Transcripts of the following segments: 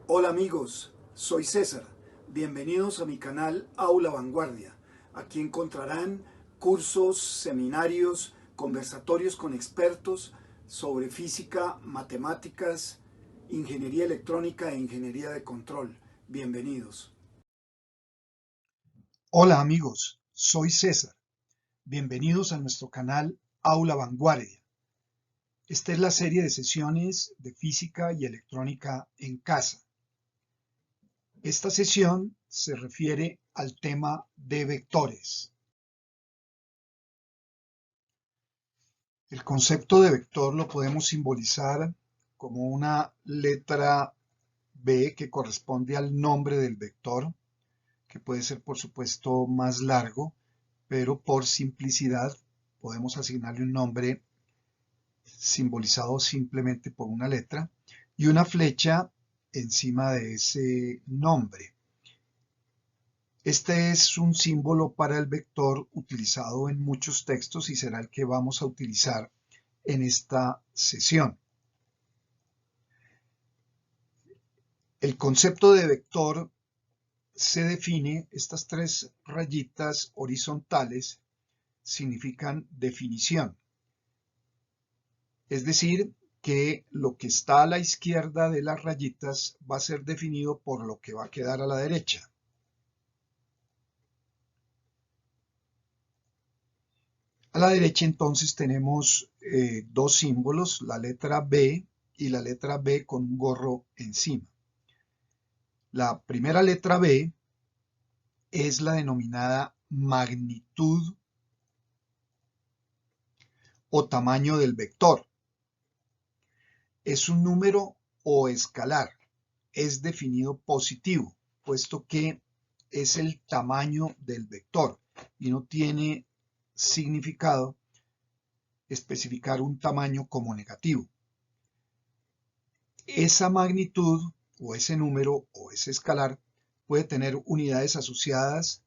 Hola amigos, soy César. Bienvenidos a mi canal Aula Vanguardia. Aquí encontrarán cursos, seminarios, conversatorios con expertos sobre física, matemáticas, ingeniería electrónica e ingeniería de control. Bienvenidos. Hola amigos, soy César. Bienvenidos a nuestro canal Aula Vanguardia. Esta es la serie de sesiones de física y electrónica en casa. Esta sesión se refiere al tema de vectores. El concepto de vector lo podemos simbolizar como una letra B que corresponde al nombre del vector, que puede ser por supuesto más largo, pero por simplicidad podemos asignarle un nombre simbolizado simplemente por una letra y una flecha encima de ese nombre. Este es un símbolo para el vector utilizado en muchos textos y será el que vamos a utilizar en esta sesión. El concepto de vector se define, estas tres rayitas horizontales significan definición. Es decir, que lo que está a la izquierda de las rayitas va a ser definido por lo que va a quedar a la derecha. A la derecha entonces tenemos dos símbolos, la letra B y la letra B con un gorro encima. La primera letra B es la denominada magnitud o tamaño del vector. Es un número o escalar. Es definido positivo, puesto que es el tamaño del vector y no tiene significado especificar un tamaño como negativo. Esa magnitud o ese número o ese escalar puede tener unidades asociadas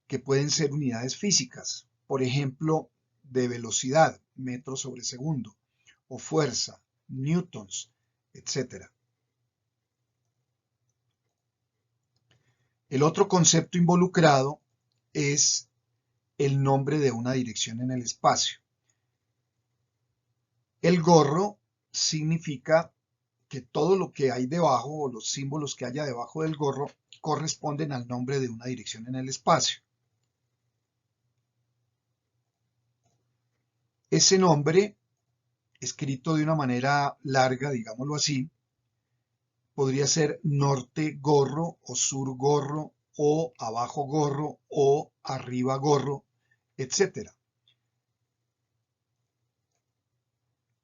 que pueden ser unidades físicas, por ejemplo, de velocidad, metros sobre segundo, o fuerza, newtons, etc. El otro concepto involucrado es el nombre de una dirección en el espacio. El gorro significa que todo lo que hay debajo o los símbolos que haya debajo del gorro corresponden al nombre de una dirección en el espacio. Ese nombre, escrito de una manera larga, digámoslo así, podría ser norte gorro o sur gorro o abajo gorro o arriba gorro, etc.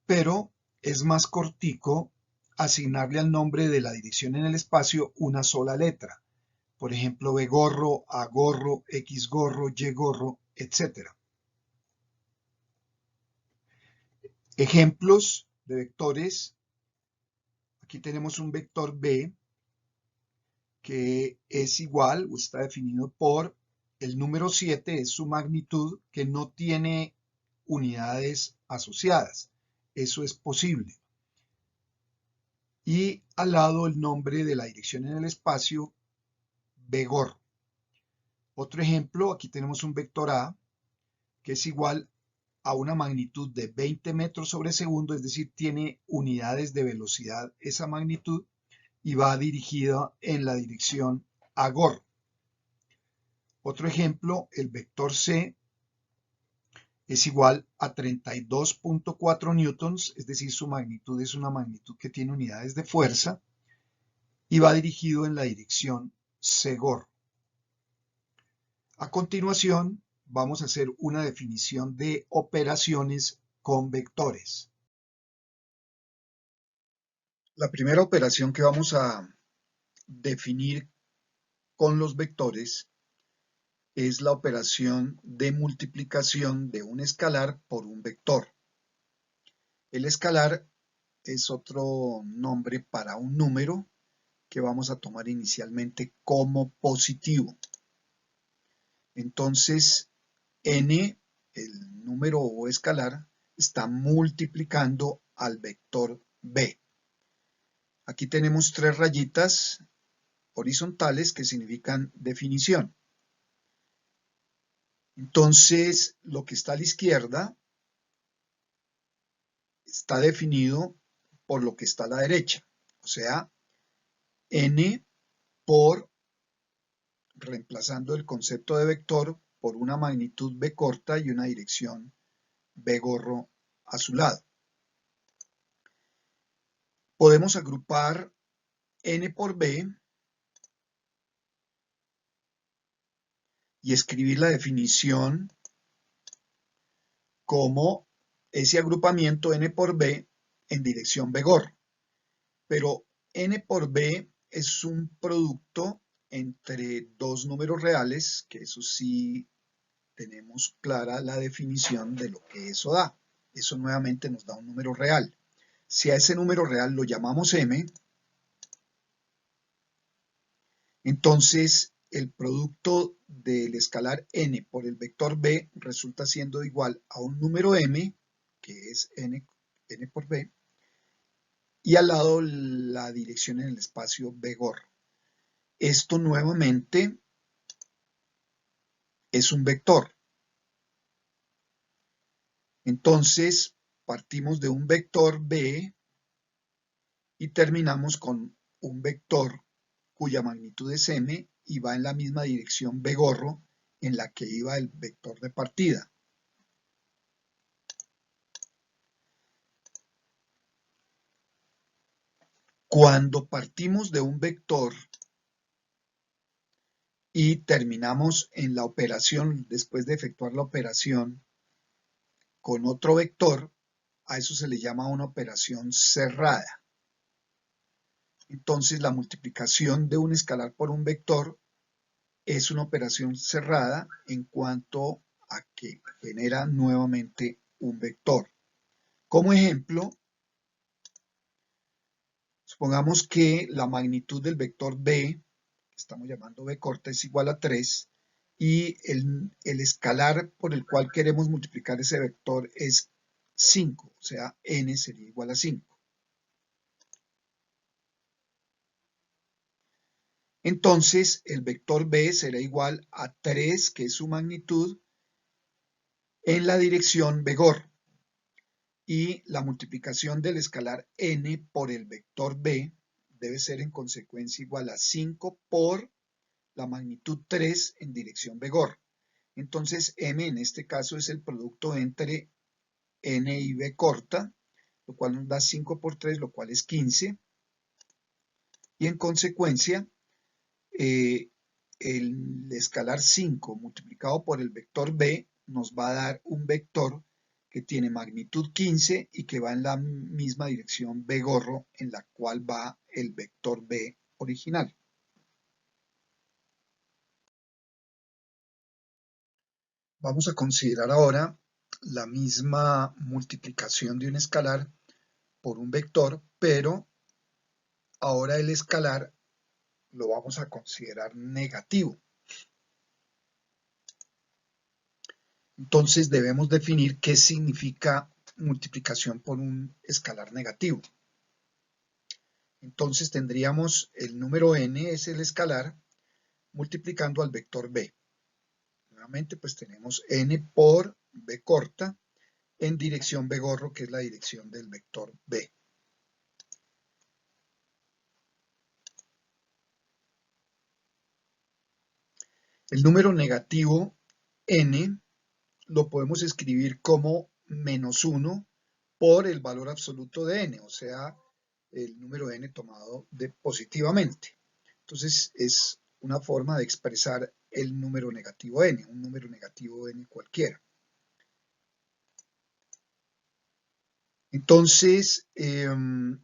Pero es más cortico asignarle al nombre de la dirección en el espacio una sola letra. Por ejemplo, B gorro, A gorro, X gorro, Y gorro, etc. Ejemplos de vectores. Aquí tenemos un vector B que es igual o está definido por el número 7, es su magnitud, que no tiene unidades asociadas. Eso es posible. Y al lado el nombre de la dirección en el espacio, B gorro. Otro ejemplo, aquí tenemos un vector A que es igual a una magnitud de 20 metros sobre segundo, es decir, tiene unidades de velocidad esa magnitud y va dirigida en la dirección a gorro. Otro ejemplo, el vector C es igual a 32.4 newtons, es decir, su magnitud es una magnitud que tiene unidades de fuerza y va dirigido en la dirección C gorro. A continuación, vamos a hacer una definición de operaciones con vectores. La primera operación que vamos a definir con los vectores es la operación de multiplicación de un escalar por un vector. El escalar es otro nombre para un número que vamos a tomar inicialmente como positivo. Entonces, n, el número o escalar, está multiplicando al vector b. Aquí tenemos 3 rayitas horizontales que significan definición. Entonces, lo que está a la izquierda está definido por lo que está a la derecha, o sea, n por, reemplazando el concepto de vector por una magnitud b corta y una dirección b gorro a su lado. Podemos agrupar n por b y escribir la definición como ese agrupamiento n por b en dirección b gorro. Pero n por b es un producto entre dos números reales, que eso sí tenemos clara la definición de lo que eso da. Eso nuevamente nos da un número real. Si a ese número real lo llamamos m, entonces el producto del escalar n por el vector b resulta siendo igual a un número m, que es n por b, y al lado la dirección en el espacio b gorro. Esto nuevamente es un vector. Entonces partimos de un vector b y terminamos con un vector cuya magnitud es m y va en la misma dirección b gorro en la que iba el vector de partida. Cuando partimos de un vector y terminamos en la operación, después de efectuar la operación con otro vector, a eso se le llama una operación cerrada. Entonces la multiplicación de un escalar por un vector es una operación cerrada en cuanto a que genera nuevamente un vector. Como ejemplo, supongamos que la magnitud del vector b, que estamos llamando b corta, es igual a 3 y el escalar por el cual queremos multiplicar ese vector es 5, o sea, n sería igual a 5. Entonces, el vector b será igual a 3, que es su magnitud, en la dirección b gorro. Y la multiplicación del escalar n por el vector b debe ser en consecuencia igual a 5 por la magnitud 3 en dirección b gorro. Entonces, m en este caso es el producto entre n y b corta, lo cual nos da 5 por 3, lo cual es 15. Y en consecuencia, el escalar 5 multiplicado por el vector b nos va a dar un vector que tiene magnitud 15 y que va en la misma dirección b gorro en la cual va el vector b original. Vamos a considerar ahora la misma multiplicación de un escalar por un vector, pero ahora el escalar lo vamos a considerar negativo. Entonces debemos definir qué significa multiplicación por un escalar negativo. Entonces tendríamos el número n es el escalar multiplicando al vector b. Nuevamente pues tenemos n por b corta en dirección b gorro, que es la dirección del vector b. El número negativo n lo podemos escribir como menos 1 por el valor absoluto de n, o sea, el número n tomado positivamente. Entonces es una forma de expresar el número negativo n, un número negativo n cualquiera. Entonces, el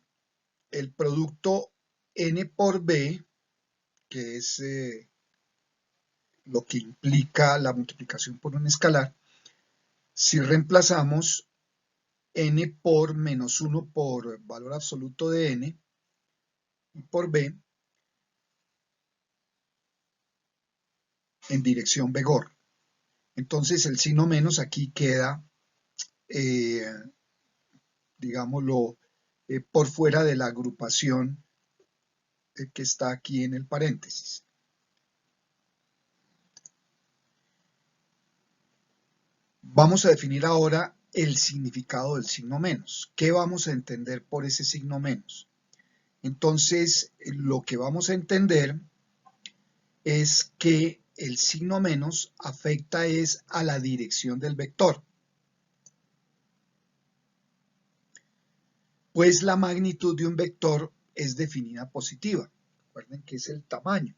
producto n por b, que es lo que implica la multiplicación por un escalar, si reemplazamos n por menos 1 por valor absoluto de n y por b en dirección b gorro. Entonces el signo menos aquí queda, digámoslo, por fuera de la agrupación que está aquí en el paréntesis. Vamos a definir ahora el significado del signo menos. ¿Qué vamos a entender por ese signo menos? Entonces, lo que vamos a entender es que el signo menos afecta es a la dirección del vector. Pues la magnitud de un vector es definida positiva. Recuerden que es el tamaño.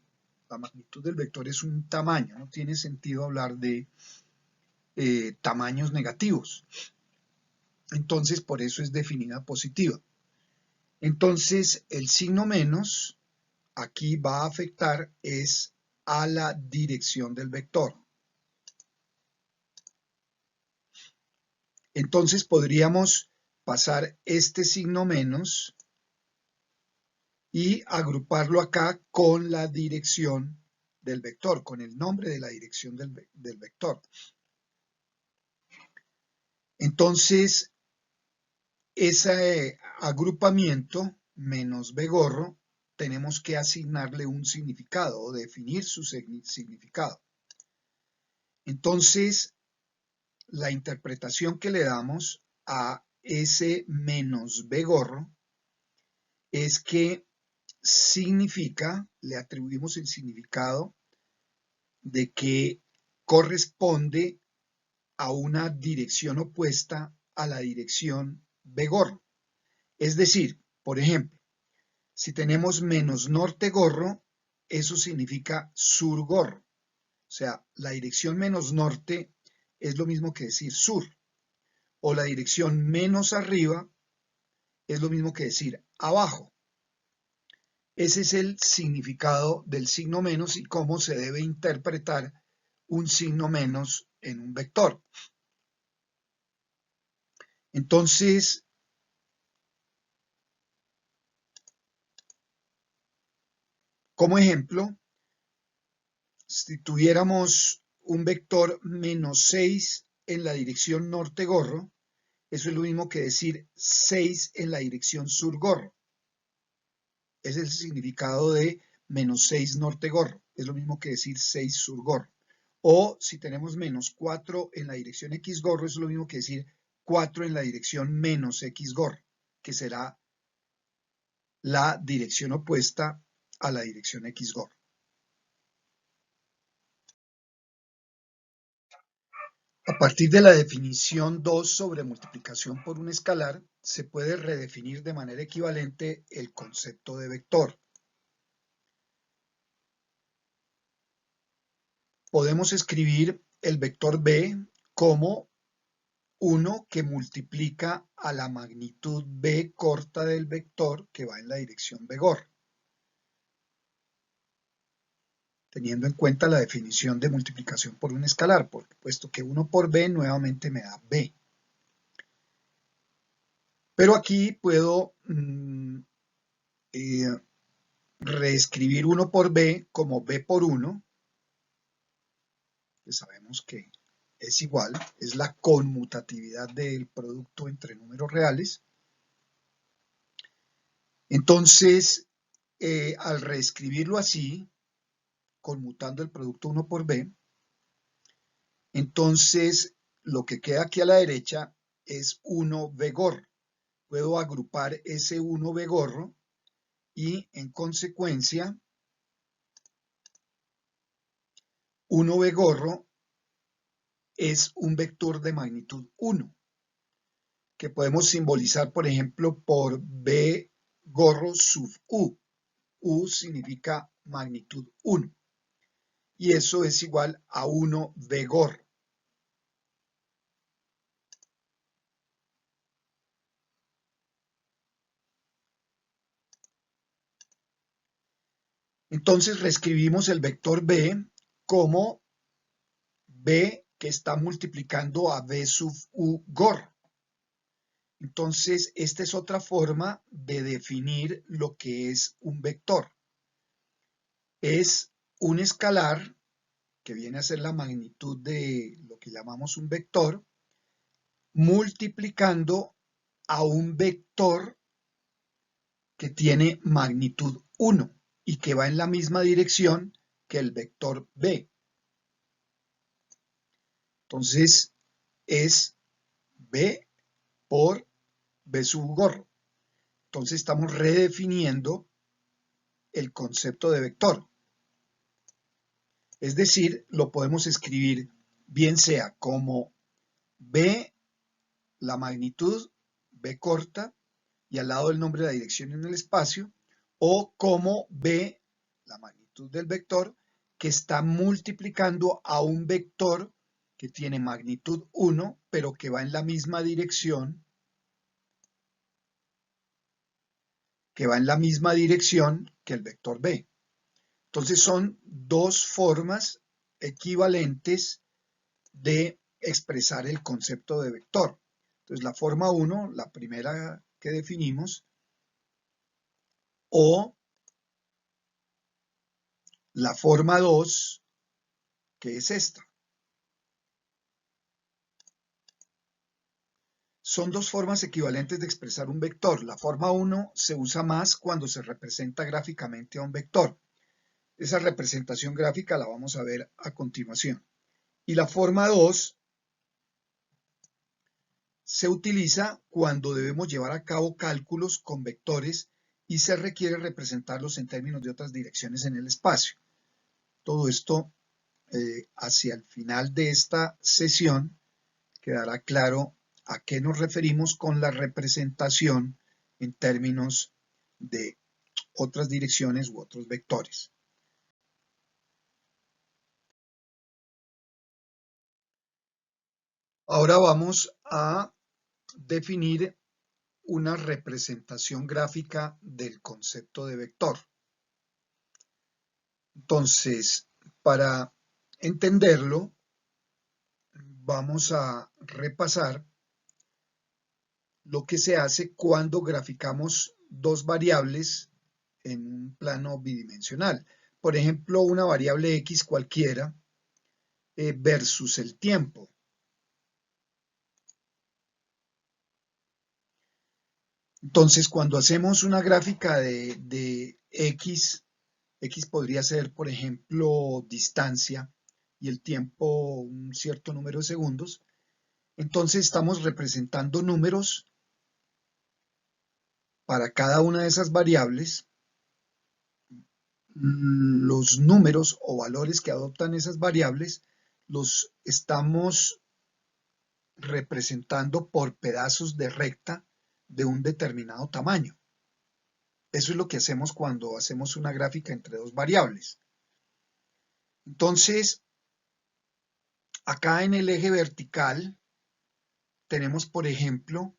La magnitud del vector es un tamaño. No tiene sentido hablar de tamaños negativos. Entonces, por eso es definida positiva. Entonces, el signo menos aquí va a afectar es a la dirección del vector. Entonces, podríamos pasar este signo menos y agruparlo acá con la dirección del vector, con el nombre de la dirección del vector. Entonces, ese agrupamiento menos B gorro, tenemos que asignarle un significado o definir su significado. Entonces, la interpretación que le damos a ese menos B gorro es que significa, le atribuimos el significado de que corresponde a una dirección opuesta a la dirección B gorro. Es decir, por ejemplo, si tenemos menos norte gorro, eso significa sur gorro. O sea, la dirección menos norte es lo mismo que decir sur. O la dirección menos arriba es lo mismo que decir abajo. Ese es el significado del signo menos y cómo se debe interpretar un signo menos en un vector. Entonces, como ejemplo, si tuviéramos un vector menos 6 en la dirección norte gorro, eso es lo mismo que decir 6 en la dirección sur gorro. Es el significado de menos 6 norte gorro. Es lo mismo que decir 6 sur gorro. O si tenemos menos 4 en la dirección X gorro, es lo mismo que decir 4 en la dirección menos X gorro, que será la dirección opuesta a la dirección X gorro. A partir de la definición 2 sobre multiplicación por un escalar, se puede redefinir de manera equivalente el concepto de vector. Podemos escribir el vector B como 1 que multiplica a la magnitud B corta del vector que va en la dirección B gorro, teniendo en cuenta la definición de multiplicación por un escalar, puesto que 1 por B nuevamente me da B. Pero aquí puedo reescribir 1 por B como B por 1, que sabemos que es igual, es la conmutatividad del producto entre números reales. Entonces, al reescribirlo así, conmutando el producto 1 por B, entonces lo que queda aquí a la derecha es 1B gorro. Puedo agrupar ese 1B gorro y en consecuencia 1B gorro es un vector de magnitud 1, que podemos simbolizar, por ejemplo, por B gorro sub U. U significa magnitud 1. Y eso es igual a 1B gorro. Entonces reescribimos el vector B como B que está multiplicando a B sub U gorro. Entonces, esta es otra forma de definir lo que es un vector. Es un escalar, que viene a ser la magnitud de lo que llamamos un vector, multiplicando a un vector que tiene magnitud 1. y que va en la misma dirección que el vector B. Entonces es B por B sub gorro. Entonces estamos redefiniendo el concepto de vector. Es decir, lo podemos escribir bien sea como B, la magnitud, B corta, y al lado el nombre de la dirección en el espacio, o como B, la magnitud del vector, que está multiplicando a un vector que tiene magnitud 1, pero que va en la misma dirección, que el vector B. Entonces son dos formas equivalentes de expresar el concepto de vector. Entonces la forma 1, la primera que definimos, o la forma 2, que es esta. Son dos formas equivalentes de expresar un vector. La forma 1 se usa más cuando se representa gráficamente a un vector. Esa representación gráfica la vamos a ver a continuación. Y la forma 2 se utiliza cuando debemos llevar a cabo cálculos con vectores y se requiere representarlos en términos de otras direcciones en el espacio. Todo esto hacia el final de esta sesión quedará claro a qué nos referimos con la representación en términos de otras direcciones u otros vectores. Ahora vamos a definir una representación gráfica del concepto de vector. Entonces, para entenderlo, vamos a repasar lo que se hace cuando graficamos dos variables en un plano bidimensional. Por ejemplo, una variable X cualquiera versus el tiempo. Entonces, cuando hacemos una gráfica de X, X podría ser, por ejemplo, distancia y el tiempo un cierto número de segundos. Entonces estamos representando números para cada una de esas variables. Los números o valores que adoptan esas variables los estamos representando por pedazos de recta de un determinado tamaño. Eso es lo que hacemos cuando hacemos una gráfica entre dos variables. Entonces, acá en el eje vertical tenemos, por ejemplo,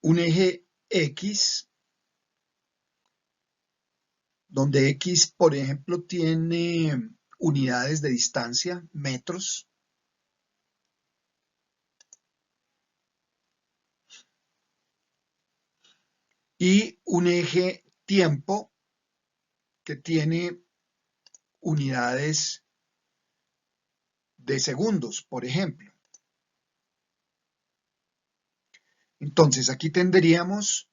un eje X, donde X, por ejemplo, tiene unidades de distancia, metros. Y un eje tiempo que tiene unidades de segundos, por ejemplo. Entonces, aquí tendríamos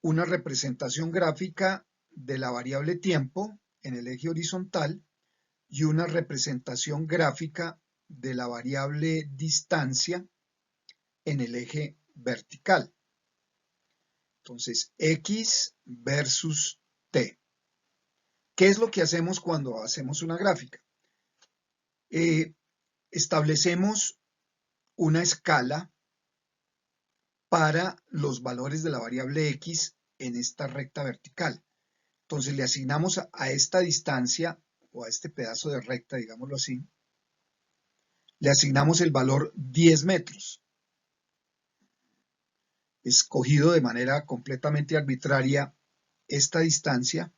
una representación gráfica de la variable tiempo en el eje horizontal y una representación gráfica de la variable distancia en el eje vertical. Entonces, X versus T. ¿Qué es lo que hacemos cuando hacemos una gráfica? Establecemos una escala para los valores de la variable X en esta recta vertical. Entonces le asignamos a esta distancia o a este pedazo de recta, digámoslo así, le asignamos el valor 10 metros. Escogido de manera completamente arbitraria esta distancia,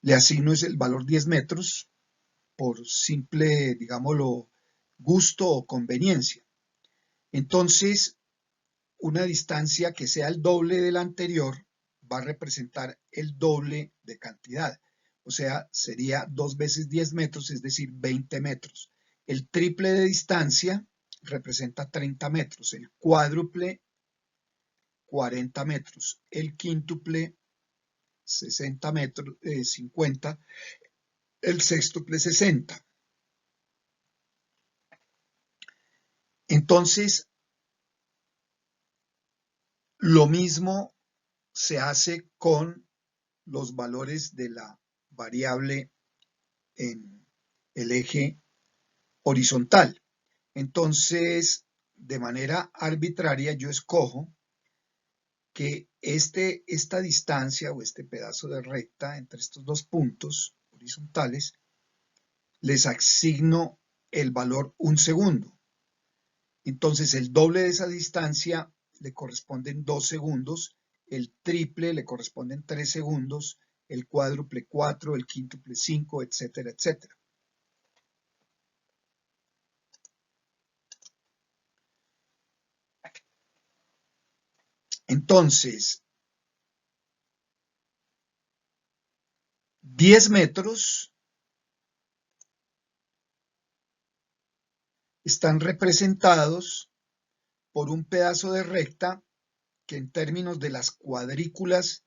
le asigno el valor 10 metros por simple, digámoslo, gusto o conveniencia. Entonces, una distancia que sea el doble de la anterior va a representar el doble de cantidad. o sea, sería 2 veces 10 metros, es decir, 20 metros. El triple de distancia representa 30 metros, el cuádruple 40 metros, el quíntuple 60 metros, 50, el sextuple 60. Entonces, lo mismo se hace con los valores de la variable en el eje horizontal. Entonces, de manera arbitraria, yo escojo que esta distancia o este pedazo de recta entre estos dos puntos horizontales, les asigno el valor 1 segundo. Entonces, el doble de esa distancia le corresponden 2 segundos, el triple le corresponden 3 segundos, el cuádruple 4, el quíntuple 5, etcétera, etcétera. Entonces, 10 metros están representados por un pedazo de recta que en términos de las cuadrículas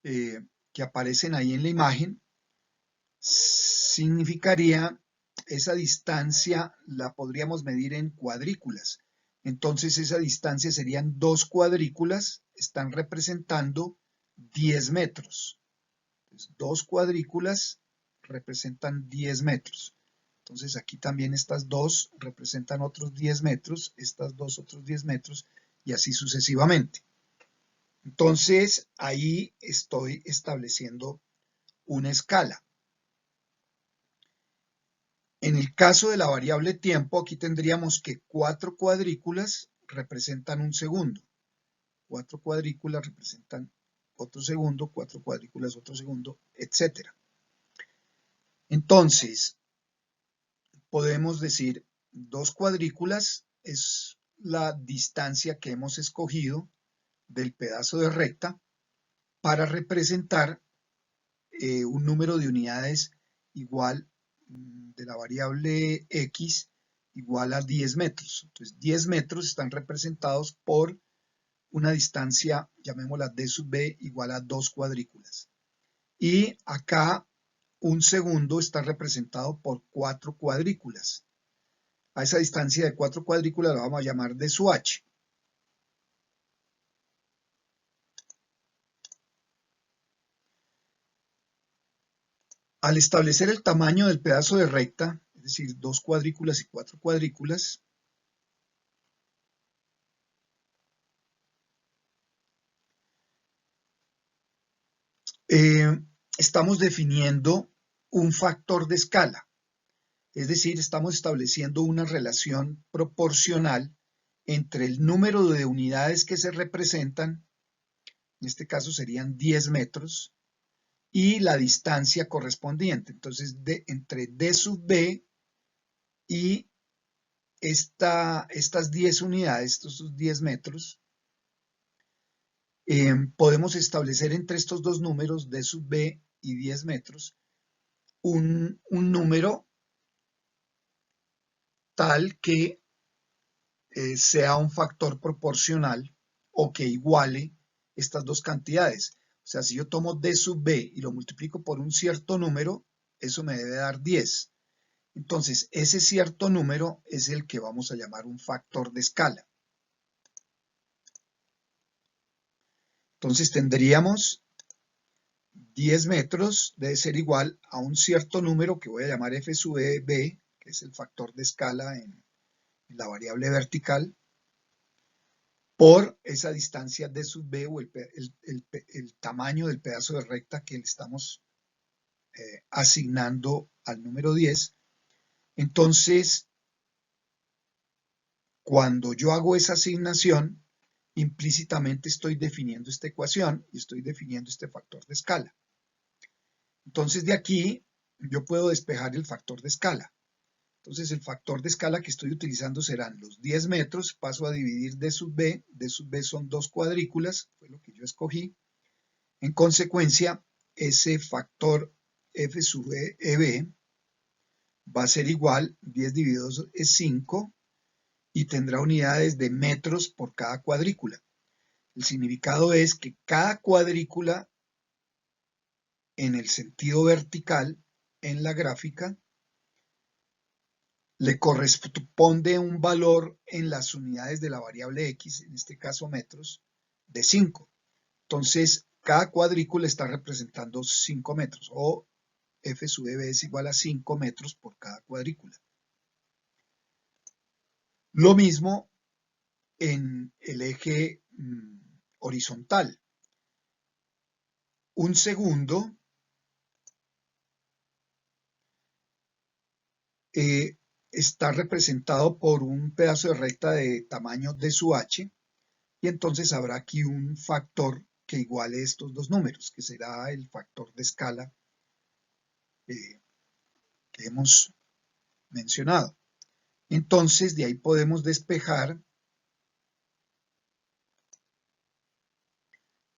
que aparecen ahí en la imagen, significaría esa distancia la podríamos medir en cuadrículas. Entonces esa distancia serían 2 cuadrículas, están representando 10 metros. Entonces, 2 cuadrículas representan 10 metros. Entonces aquí también estas dos representan otros 10 metros, estas dos otros 10 metros y así sucesivamente. Entonces ahí estoy estableciendo una escala. En el caso de la variable tiempo, aquí tendríamos que 4 cuadrículas representan 1 segundo. 4 cuadrículas representan otro segundo, 4 cuadrículas otro segundo, etc. Entonces, podemos decir 2 cuadrículas es la distancia que hemos escogido del pedazo de recta para representar un número de unidades igual de la variable x igual a 10 metros. Entonces 10 metros están representados por una distancia, llamémosla d sub b, igual a 2 cuadrículas. Y acá 1 segundo está representado por 4 cuadrículas. A esa distancia de 4 cuadrículas la vamos a llamar d sub h. Al establecer el tamaño del pedazo de recta, es decir, 2 cuadrículas y 4 cuadrículas, estamos definiendo un factor de escala. Es decir, estamos estableciendo una relación proporcional entre el número de unidades que se representan, en este caso serían 10 metros, y la distancia correspondiente. Entonces, entre d sub b y estas 10 unidades, estos 10 metros, podemos establecer entre estos dos números, d sub b y 10 metros, un número tal que sea un factor proporcional o que iguale estas dos cantidades. O sea, si yo tomo d sub b y lo multiplico por un cierto número, eso me debe dar 10. Entonces, ese cierto número es el que vamos a llamar un factor de escala. Entonces tendríamos 10 metros debe ser igual a un cierto número que voy a llamar f sub b, que es el factor de escala en la variable vertical, por esa distancia d sub b o el tamaño del pedazo de recta que le estamos asignando al número 10. Entonces, cuando yo hago esa asignación, implícitamente estoy definiendo esta ecuación y estoy definiendo este factor de escala. Entonces, de aquí yo puedo despejar el factor de escala. Entonces, el factor de escala que estoy utilizando serán los 10 metros, paso a dividir d sub b son 2 cuadrículas, fue lo que yo escogí. En consecuencia, ese factor f sub EB va a ser igual, 10 dividido 2 es 5, y tendrá unidades de metros por cada cuadrícula. El significado es que cada cuadrícula en el sentido vertical en la gráfica le corresponde un valor en las unidades de la variable x, en este caso metros, de 5. Entonces, cada cuadrícula está representando 5 metros, o f sub b es igual a 5 metros por cada cuadrícula. Lo mismo en el eje horizontal. Un segundo está representado por un pedazo de recta de tamaño d sub h, y entonces habrá aquí un factor que iguale estos dos números, que será el factor de escala que hemos mencionado. Entonces, de ahí podemos despejar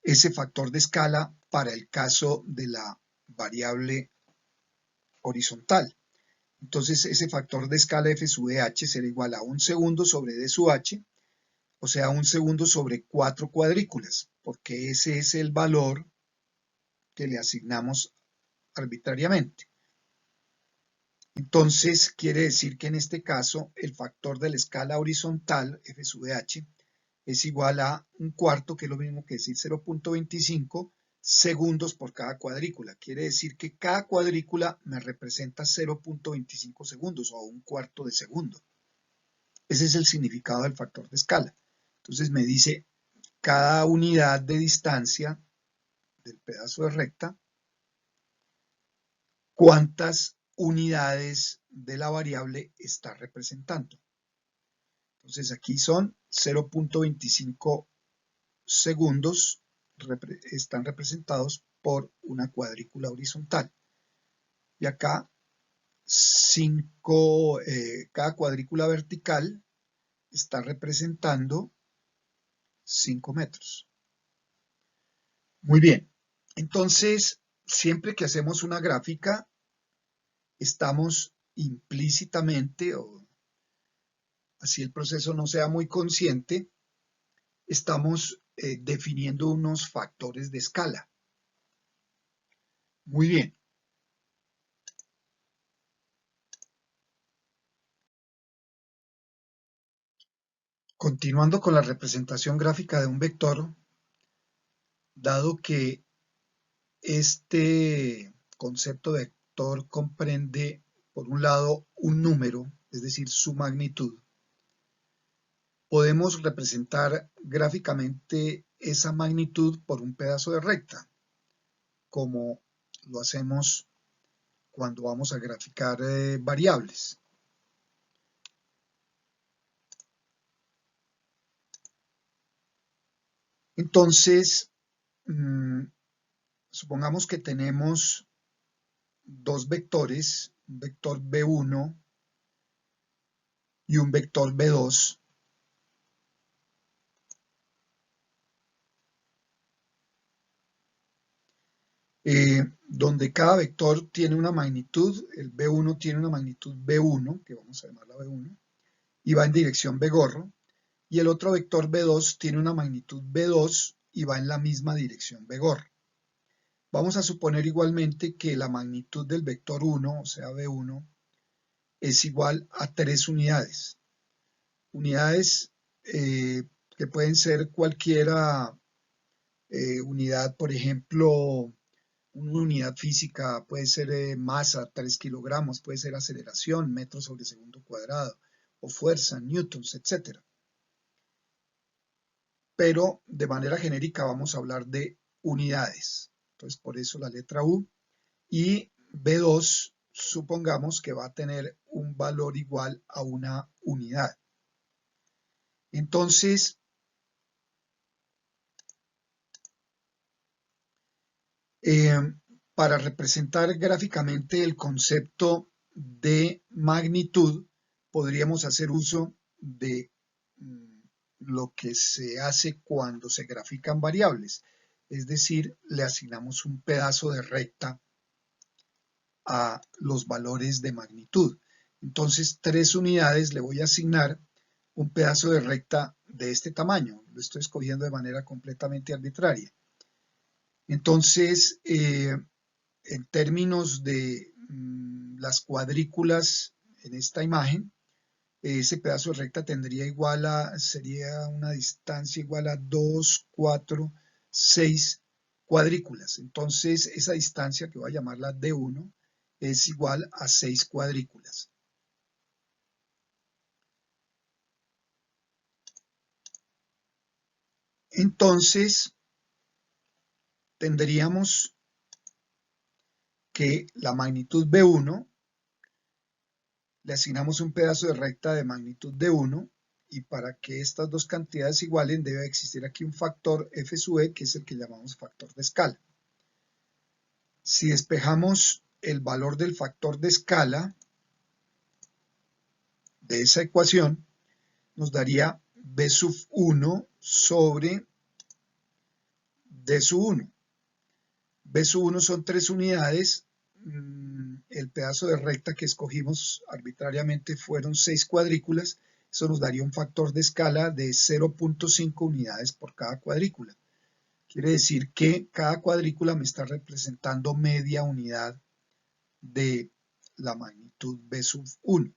ese factor de escala para el caso de la variable horizontal. Entonces, ese factor de escala f sub h será igual a 1 segundo sobre d sub h, o sea, 1 segundo sobre 4 cuadrículas, porque ese es el valor que le asignamos arbitrariamente. Entonces, quiere decir que en este caso, el factor de la escala horizontal, f sub h, es igual a un cuarto, que es lo mismo que decir 0.25 segundos por cada cuadrícula. Quiere decir que cada cuadrícula me representa 0.25 segundos, o un cuarto de segundo. Ese es el significado del factor de escala. Entonces me dice cada unidad de distancia del pedazo de recta, cuántas unidades de la variable está representando. Entonces aquí son 0.25 segundos, están representados por una cuadrícula horizontal. Y acá cada cuadrícula vertical está representando 5 metros. Muy bien, entonces siempre que hacemos una gráfica estamos implícitamente, o así el proceso no sea muy consciente, estamos definiendo unos factores de escala. Muy bien. Continuando con la representación gráfica de un vector, dado que este concepto de vector comprende, por un lado, un número, es decir, su magnitud, podemos representar gráficamente esa magnitud por un pedazo de recta, como lo hacemos cuando vamos a graficar variables. Entonces, supongamos que tenemos dos vectores, un vector B1 y un vector B2. Donde cada vector tiene una magnitud, el B1 tiene una magnitud B1, que vamos a llamarla B1, y va en dirección B gorro, y el otro vector B2 tiene una magnitud B2 y va en la misma dirección B gorro. Vamos a suponer igualmente que la magnitud del vector 1, o sea B1, es igual a 3 unidades. Unidades que pueden ser cualquiera unidad, por ejemplo, una unidad física puede ser masa, 3 kilogramos, puede ser aceleración, metros sobre segundo cuadrado, o fuerza, newtons, etc. Pero de manera genérica vamos a hablar de unidades. Entonces, por eso la letra U. Y B2, supongamos que va a tener un valor igual a una unidad. Entonces, para representar gráficamente el concepto de magnitud, podríamos hacer uso de lo que se hace cuando se grafican variables, es decir, le asignamos un pedazo de recta a los valores de magnitud. Entonces, 3 unidades le voy a asignar un pedazo de recta de este tamaño. Lo estoy escogiendo de manera completamente arbitraria. Entonces, en términos de las cuadrículas en esta imagen, ese pedazo de recta sería una distancia igual a 2, 4, 6 cuadrículas. Entonces, esa distancia, que voy a llamarla D1, es igual a 6 cuadrículas. Entonces, tendríamos que la magnitud B1, le asignamos un pedazo de recta de magnitud D1, y para que estas dos cantidades igualen debe existir aquí un factor f sub e, que es el que llamamos factor de escala. Si despejamos el valor del factor de escala de esa ecuación, nos daría b sub 1 sobre d sub 1. b sub 1 son 3 unidades. El pedazo de recta que escogimos arbitrariamente fueron 6 cuadrículas. Eso nos daría un factor de escala de 0.5 unidades por cada cuadrícula. Quiere decir que cada cuadrícula me está representando media unidad de la magnitud b sub 1.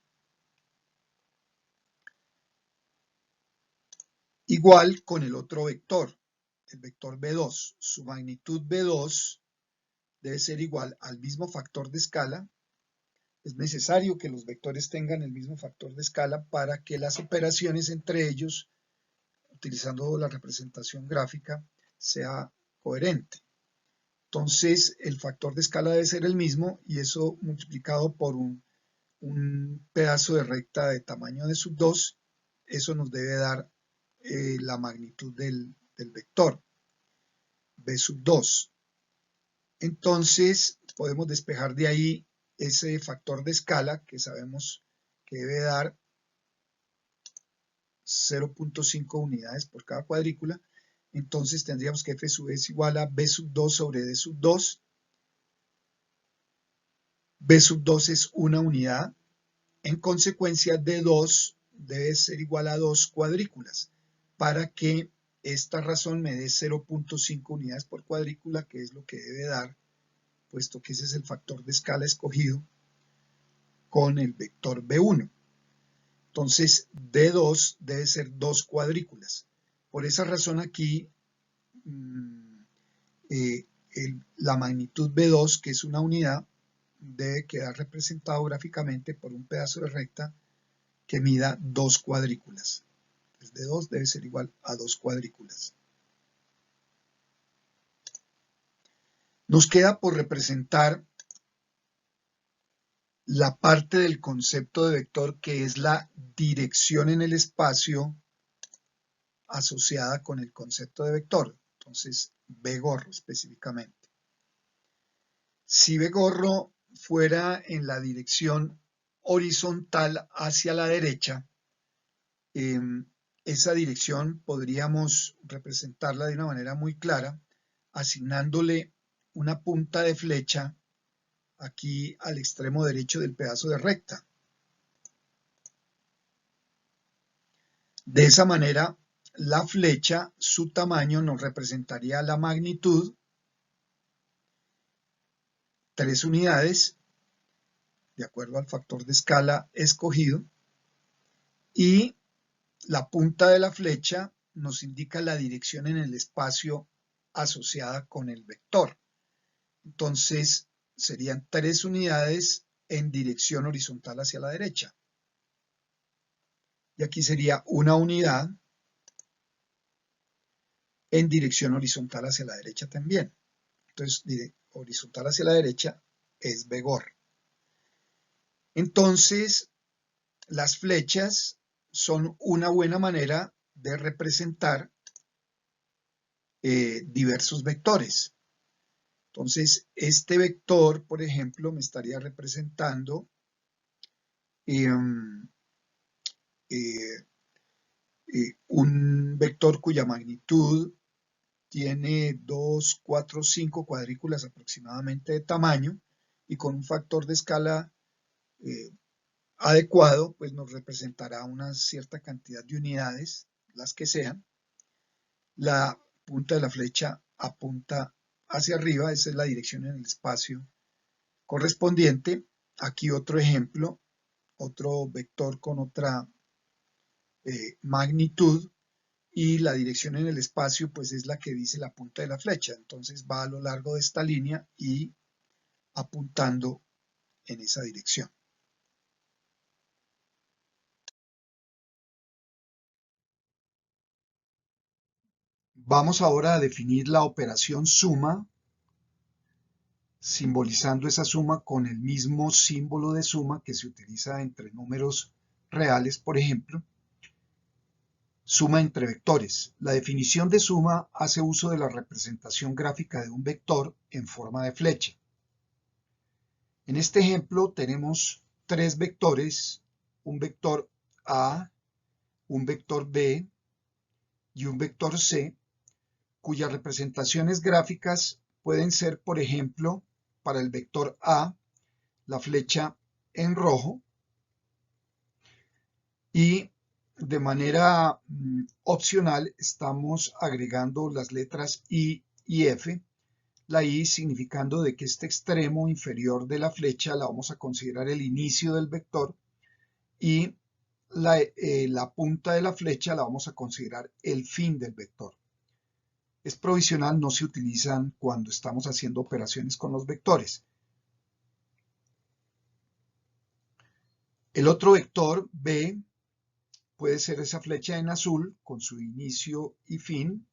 Igual con el otro vector, el vector B2. Su magnitud B2 debe ser igual al mismo factor de escala. Es necesario que los vectores tengan el mismo factor de escala para que las operaciones entre ellos, utilizando la representación gráfica, sea coherente. Entonces, el factor de escala debe ser el mismo, y eso multiplicado por un pedazo de recta de tamaño de sub 2, eso nos debe dar la magnitud del vector b sub 2. Entonces, podemos despejar de ahí ese factor de escala, que sabemos que debe dar 0.5 unidades por cada cuadrícula. Entonces tendríamos que f sub es igual a b sub 2 sobre d sub 2. b sub 2 es una unidad. En consecuencia, d2 debe ser igual a 2 cuadrículas para que esta razón me dé 0.5 unidades por cuadrícula, que es lo que debe dar, puesto que ese es el factor de escala escogido con el vector b1. Entonces, d2 debe ser 2 cuadrículas. Por esa razón aquí, la magnitud b2, que es una unidad, debe quedar representado gráficamente por un pedazo de recta que mida 2 cuadrículas. El d2 debe ser igual a 2 cuadrículas. Nos queda por representar la parte del concepto de vector, que es la dirección en el espacio asociada con el concepto de vector. Entonces, B gorro específicamente. Si B gorro fuera en la dirección horizontal hacia la derecha, esa dirección podríamos representarla de una manera muy clara, asignándole una punta de flecha aquí al extremo derecho del pedazo de recta. De esa manera, la flecha, su tamaño nos representaría la magnitud, 3 unidades, de acuerdo al factor de escala escogido, y la punta de la flecha nos indica la dirección en el espacio asociada con el vector. Entonces, serían 3 unidades en dirección horizontal hacia la derecha. Y aquí sería una unidad en dirección horizontal hacia la derecha también. Entonces, horizontal hacia la derecha es B gorro. Entonces, las flechas son una buena manera de representar diversos vectores. Entonces, este vector, por ejemplo, me estaría representando un vector cuya magnitud tiene 2, 4, 5 cuadrículas aproximadamente de tamaño y con un factor de escala adecuado, pues nos representará una cierta cantidad de unidades, las que sean. La punta de la flecha apunta hacia arriba, esa es la dirección en el espacio correspondiente. Aquí otro ejemplo, otro vector con otra magnitud, y la dirección en el espacio pues es la que dice la punta de la flecha. Entonces va a lo largo de esta línea y apuntando en esa dirección. Vamos ahora a definir la operación suma, simbolizando esa suma con el mismo símbolo de suma que se utiliza entre números reales, por ejemplo. Suma entre vectores. La definición de suma hace uso de la representación gráfica de un vector en forma de flecha. En este ejemplo tenemos tres vectores, un vector A, un vector B y un vector C, cuyas representaciones gráficas pueden ser, por ejemplo, para el vector A, la flecha en rojo, y de manera opcional estamos agregando las letras I y F, la I significando de que este extremo inferior de la flecha la vamos a considerar el inicio del vector y la punta de la flecha la vamos a considerar el fin del vector. Es provisional, no se utilizan cuando estamos haciendo operaciones con los vectores. El otro vector B puede ser esa flecha en azul con su inicio y fin.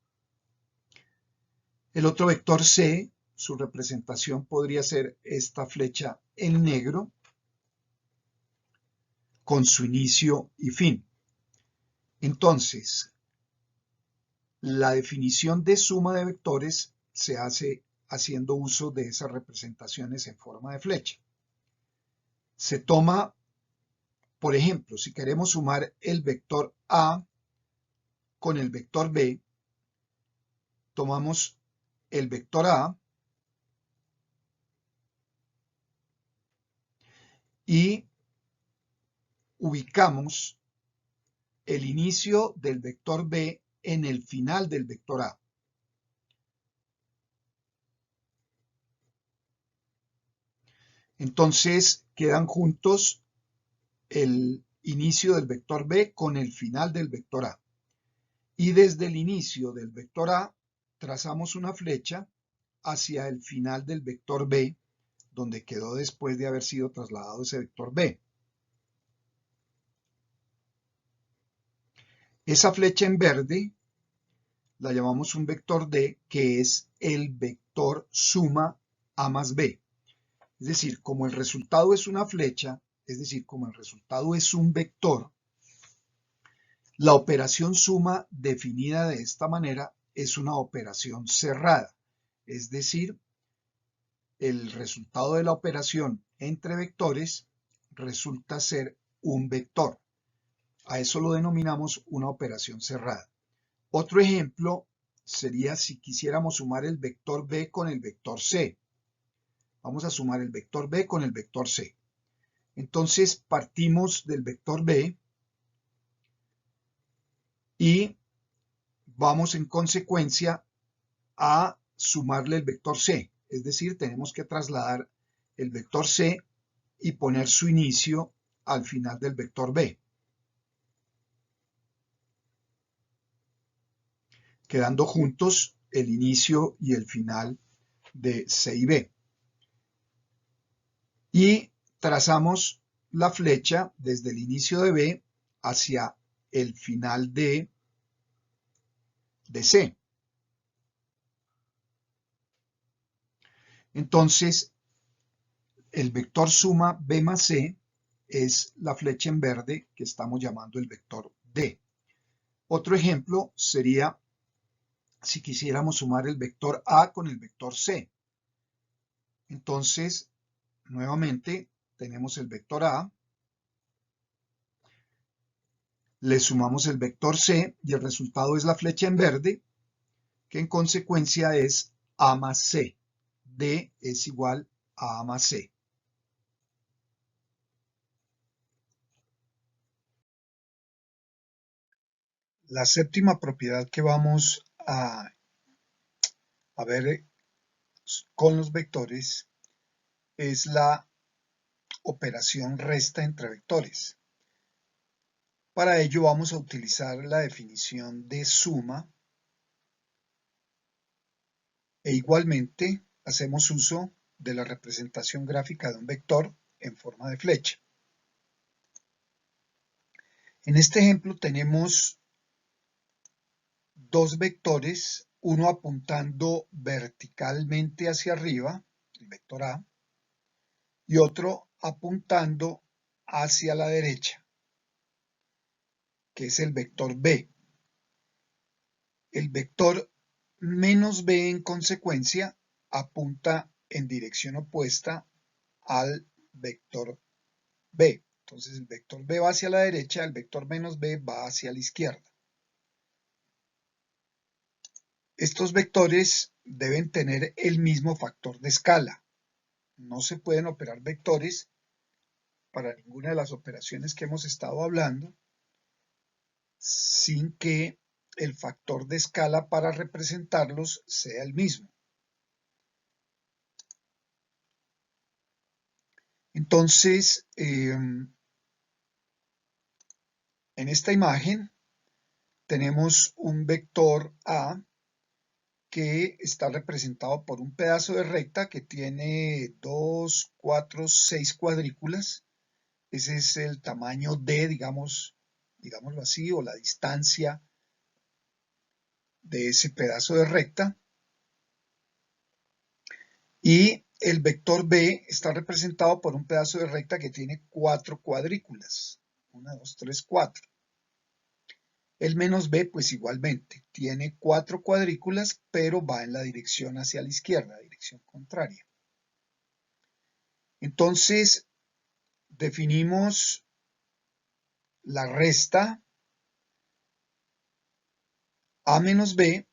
El otro vector C, su representación podría ser esta flecha en negro con su inicio y fin. Entonces, la definición de suma de vectores se hace haciendo uso de esas representaciones en forma de flecha. Se toma, por ejemplo, si queremos sumar el vector A con el vector B, tomamos el vector A y ubicamos el inicio del vector B en el final del vector A. Entonces quedan juntos el inicio del vector B con el final del vector A. Y desde el inicio del vector A trazamos una flecha hacia el final del vector B, donde quedó después de haber sido trasladado ese vector B. Esa flecha en verde la llamamos un vector D, que es el vector suma A más B. Es decir, como el resultado es una flecha, es decir, como el resultado es un vector, la operación suma definida de esta manera es una operación cerrada. Es decir, el resultado de la operación entre vectores resulta ser un vector. A eso lo denominamos una operación cerrada. Otro ejemplo sería si quisiéramos sumar el vector B con el vector C. Vamos a sumar el vector B con el vector C. Entonces partimos del vector B y vamos en consecuencia a sumarle el vector C. Es decir, tenemos que trasladar el vector C y poner su inicio al final del vector B, quedando juntos el inicio y el final de C y B. Y trazamos la flecha desde el inicio de B hacia el final de C. Entonces, el vector suma B más C es la flecha en verde que estamos llamando el vector D. Otro ejemplo sería si quisiéramos sumar el vector A con el vector C. Entonces, nuevamente, tenemos el vector A, le sumamos el vector C y el resultado es la flecha en verde. que en consecuencia es A más C. D es igual a A más C. La séptima propiedad que vamos a ver con los vectores es la operación resta entre vectores. Para ello vamos a utilizar la definición de suma e igualmente hacemos uso de la representación gráfica de un vector en forma de flecha. En este ejemplo tenemos dos vectores, uno apuntando verticalmente hacia arriba, el vector A, y otro apuntando hacia la derecha, que es el vector B. El vector menos B en consecuencia apunta en dirección opuesta al vector B. Entonces el vector B va hacia la derecha, el vector menos B va hacia la izquierda. Estos vectores deben tener el mismo factor de escala. No se pueden operar vectores para ninguna de las operaciones que hemos estado hablando sin que el factor de escala para representarlos sea el mismo. Entonces, en esta imagen tenemos un vector A que está representado por un pedazo de recta que tiene 2, 4, 6 cuadrículas. Ese es el tamaño D, digámoslo así, o la distancia de ese pedazo de recta. Y el vector B está representado por un pedazo de recta que tiene 4 cuadrículas. 1, 2, 3, 4. El menos B, pues igualmente, tiene 4 cuadrículas, pero va en la dirección hacia la izquierda, dirección contraria. Entonces, definimos la resta A menos B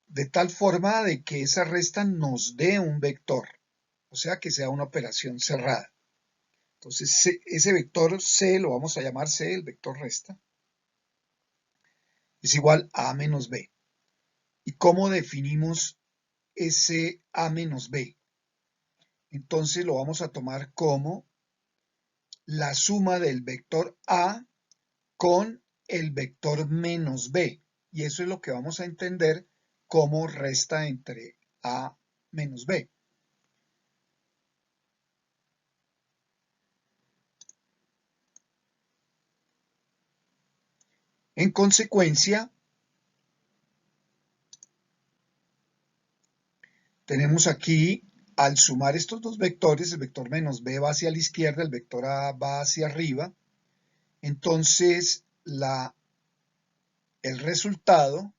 de tal forma de que esa resta nos dé un vector, o sea que sea una operación cerrada. Entonces, ese vector C, lo vamos a llamar C, el vector resta, es igual a A menos B. ¿Y cómo definimos ese A menos B? Entonces lo vamos a tomar como la suma del vector A con el vector menos B. Y eso es lo que vamos a entender como resta entre A menos B. En consecuencia, tenemos aquí, al sumar estos dos vectores, el vector menos B va hacia la izquierda, el vector A va hacia arriba. Entonces, el resultado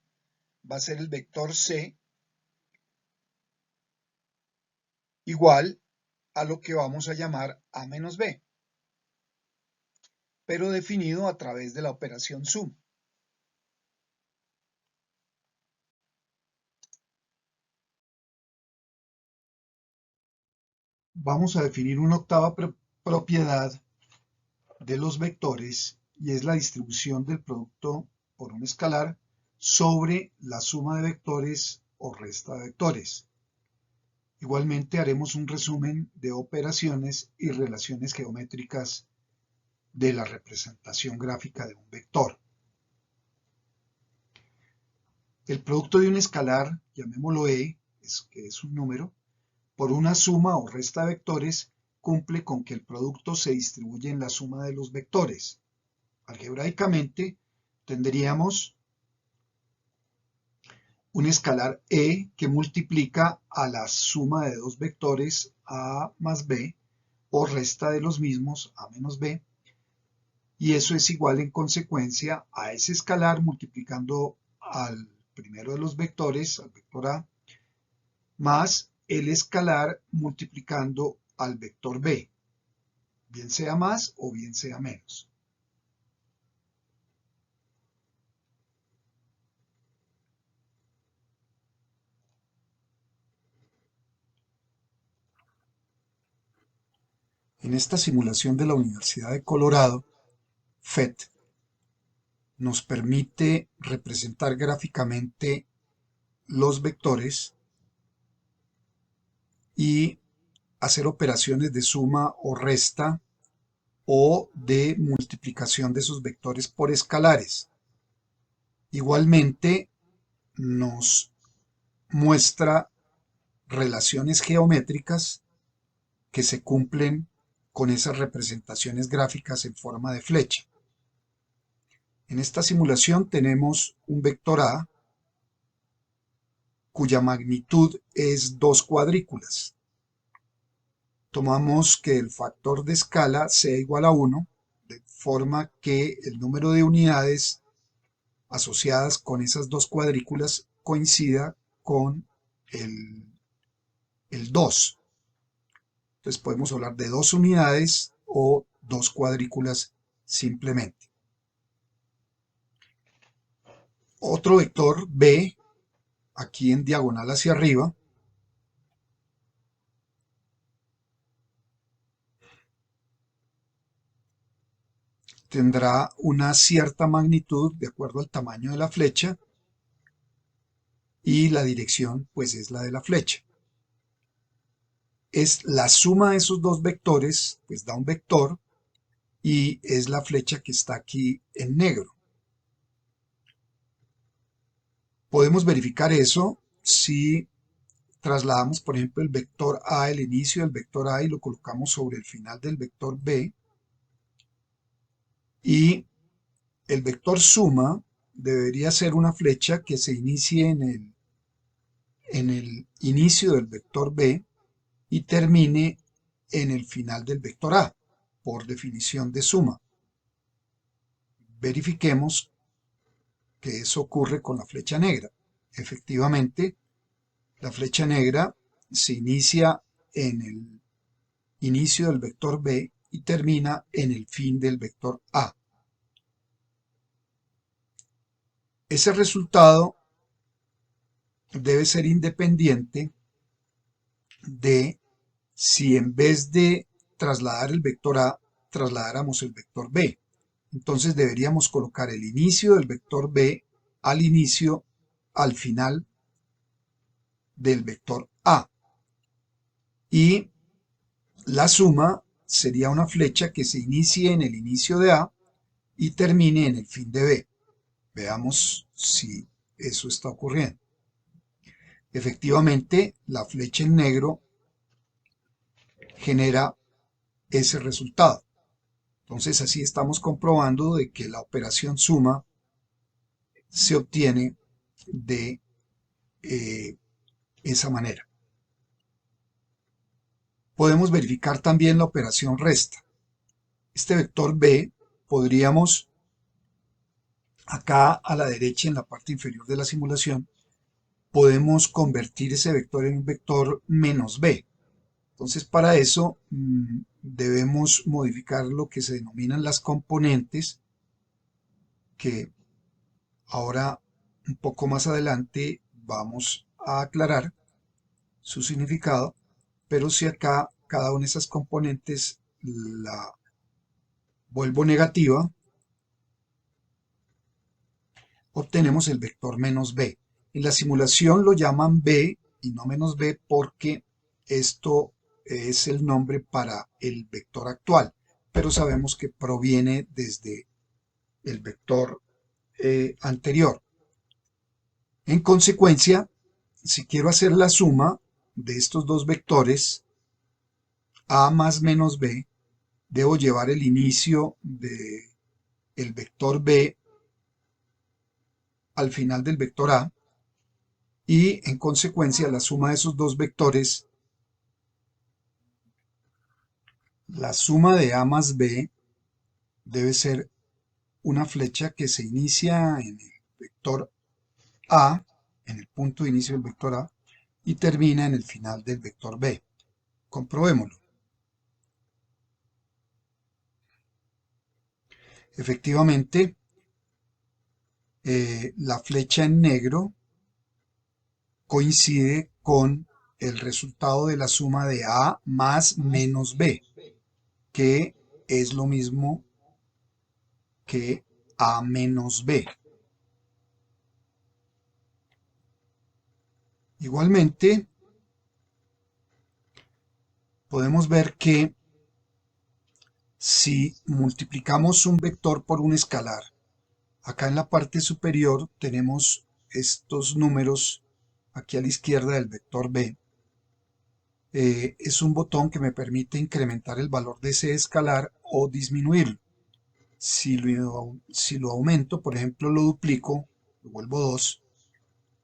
va a ser el vector C igual a lo que vamos a llamar A menos B, pero definido a través de la operación sum. Vamos a definir una octava propiedad de los vectores y es la distribución del producto por un escalar sobre la suma de vectores o resta de vectores. Igualmente haremos un resumen de operaciones y relaciones geométricas de la representación gráfica de un vector. El producto de un escalar, llamémoslo E, que es un número, por una suma o resta de vectores, cumple con que el producto se distribuye en la suma de los vectores. Algebraicamente, tendríamos un escalar E que multiplica a la suma de dos vectores A más B o resta de los mismos A menos B, y eso es igual en consecuencia a ese escalar multiplicando al primero de los vectores, al vector A, más el escalar multiplicando al vector B, bien sea más o bien sea menos. En esta simulación de la Universidad de Colorado, PhET nos permite representar gráficamente los vectores y hacer operaciones de suma o resta o de multiplicación de esos vectores por escalares. Igualmente nos muestra relaciones geométricas que se cumplen con esas representaciones gráficas en forma de flecha. En esta simulación tenemos un vector A cuya magnitud es 2 cuadrículas. Tomamos que el factor de escala sea igual a 1, de forma que el número de unidades asociadas con esas 2 cuadrículas coincida con el 2. Entonces podemos hablar de 2 unidades o 2 cuadrículas simplemente. Otro vector B, aquí en diagonal hacia arriba, tendrá una cierta magnitud de acuerdo al tamaño de la flecha y la dirección pues es la de la flecha. Es la suma de esos dos vectores, pues da un vector y es la flecha que está aquí en negro. Podemos verificar eso si trasladamos, por ejemplo, el vector A, el inicio del vector A y lo colocamos sobre el final del vector B. Y el vector suma debería ser una flecha que se inicie en el inicio del vector B y termine en el final del vector A, por definición de suma. Verifiquemos que eso ocurre con la flecha negra. Efectivamente, la flecha negra se inicia en el inicio del vector B y termina en el fin del vector A. Ese resultado debe ser independiente de si en vez de trasladar el vector A, trasladáramos el vector B. Entonces deberíamos colocar el inicio del vector B al inicio, al final del vector A. Y la suma sería una flecha que se inicie en el inicio de A y termine en el fin de B. Veamos si eso está ocurriendo. Efectivamente, la flecha en negro genera ese resultado. Entonces así estamos comprobando de que la operación suma se obtiene de esa manera. Podemos verificar también la operación resta. Este vector B podríamos, acá a la derecha en la parte inferior de la simulación, podemos convertir ese vector en un vector menos B. Entonces para eso debemos modificar lo que se denominan las componentes, que ahora un poco más adelante vamos a aclarar su significado, pero si acá cada una de esas componentes la vuelvo negativa, obtenemos el vector menos B. En la simulación lo llaman B y no menos B porque esto es el nombre para el vector actual, pero sabemos que proviene desde el vector anterior. En consecuencia, si quiero hacer la suma de estos dos vectores, A más menos B, debo llevar el inicio del vector B al final del vector A y en consecuencia la suma de esos dos vectores, la suma de A más B debe ser una flecha que se inicia en el vector A, en el punto de inicio del vector A, y termina en el final del vector B. Comprobémoslo. Efectivamente, la flecha en negro coincide con el resultado de la suma de A más menos B. que es lo mismo que a menos b. Igualmente, podemos ver que si multiplicamos un vector por un escalar, acá en la parte superior tenemos estos números aquí a la izquierda del vector b. Es un botón que me permite incrementar el valor de ese escalar o disminuirlo. Si lo aumento, por ejemplo, lo duplico, lo vuelvo 2,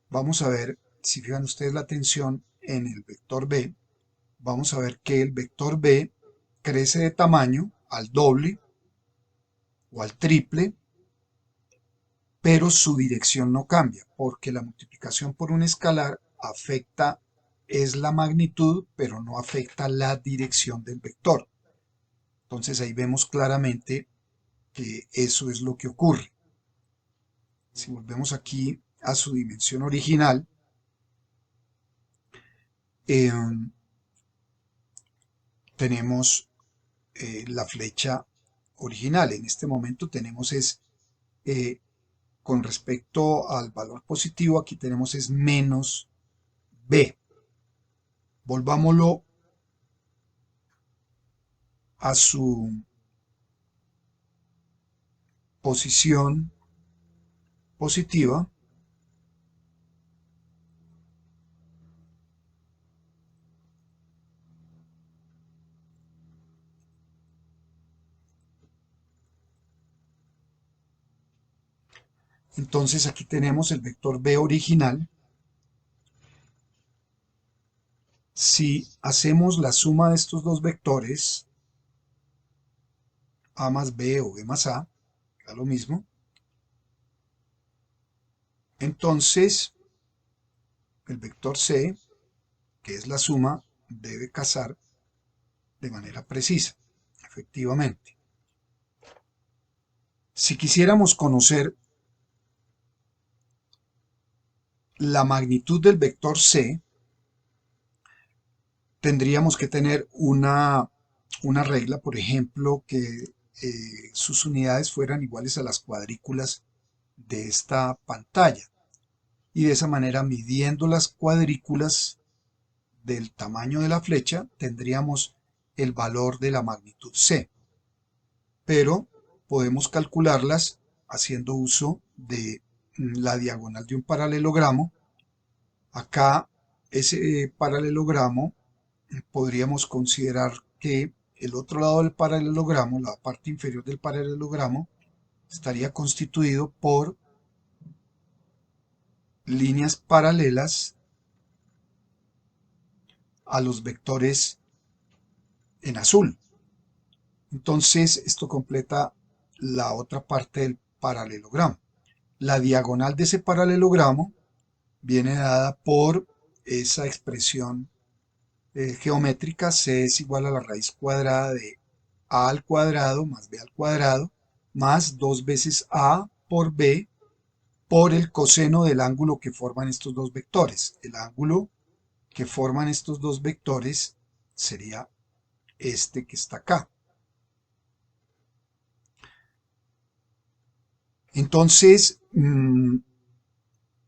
vamos a ver, si fijan ustedes la atención en el vector b, vamos a ver que el vector b crece de tamaño al doble o al triple, pero su dirección no cambia, porque la multiplicación por un escalar es la magnitud, pero no afecta la dirección del vector. Entonces ahí vemos claramente que eso es lo que ocurre. Si volvemos aquí a su dimensión original, tenemos la flecha original. En este momento tenemos con respecto al valor positivo, aquí tenemos es menos b. Volvámoslo a su posición positiva. Entonces aquí tenemos el vector b original. Si hacemos la suma de estos dos vectores, a más b o b más a, da lo mismo, entonces el vector c, que es la suma, debe casar de manera precisa, efectivamente. Si quisiéramos conocer la magnitud del vector c, tendríamos que tener una regla, por ejemplo, que sus unidades fueran iguales a las cuadrículas de esta pantalla. Y de esa manera, midiendo las cuadrículas del tamaño de la flecha, tendríamos el valor de la magnitud c. Pero podemos calcularlas haciendo uso de la diagonal de un paralelogramo. Acá ese paralelogramo podríamos considerar que el otro lado del paralelogramo, la parte inferior del paralelogramo, estaría constituido por líneas paralelas a los vectores en azul. Entonces esto completa la otra parte del paralelogramo. La diagonal de ese paralelogramo viene dada por esa expresión geométrica. C es igual a la raíz cuadrada de a al cuadrado más b al cuadrado más 2 veces a por b por el coseno del ángulo que forman estos dos vectores. El ángulo que forman estos dos vectores sería este que está acá. Entonces,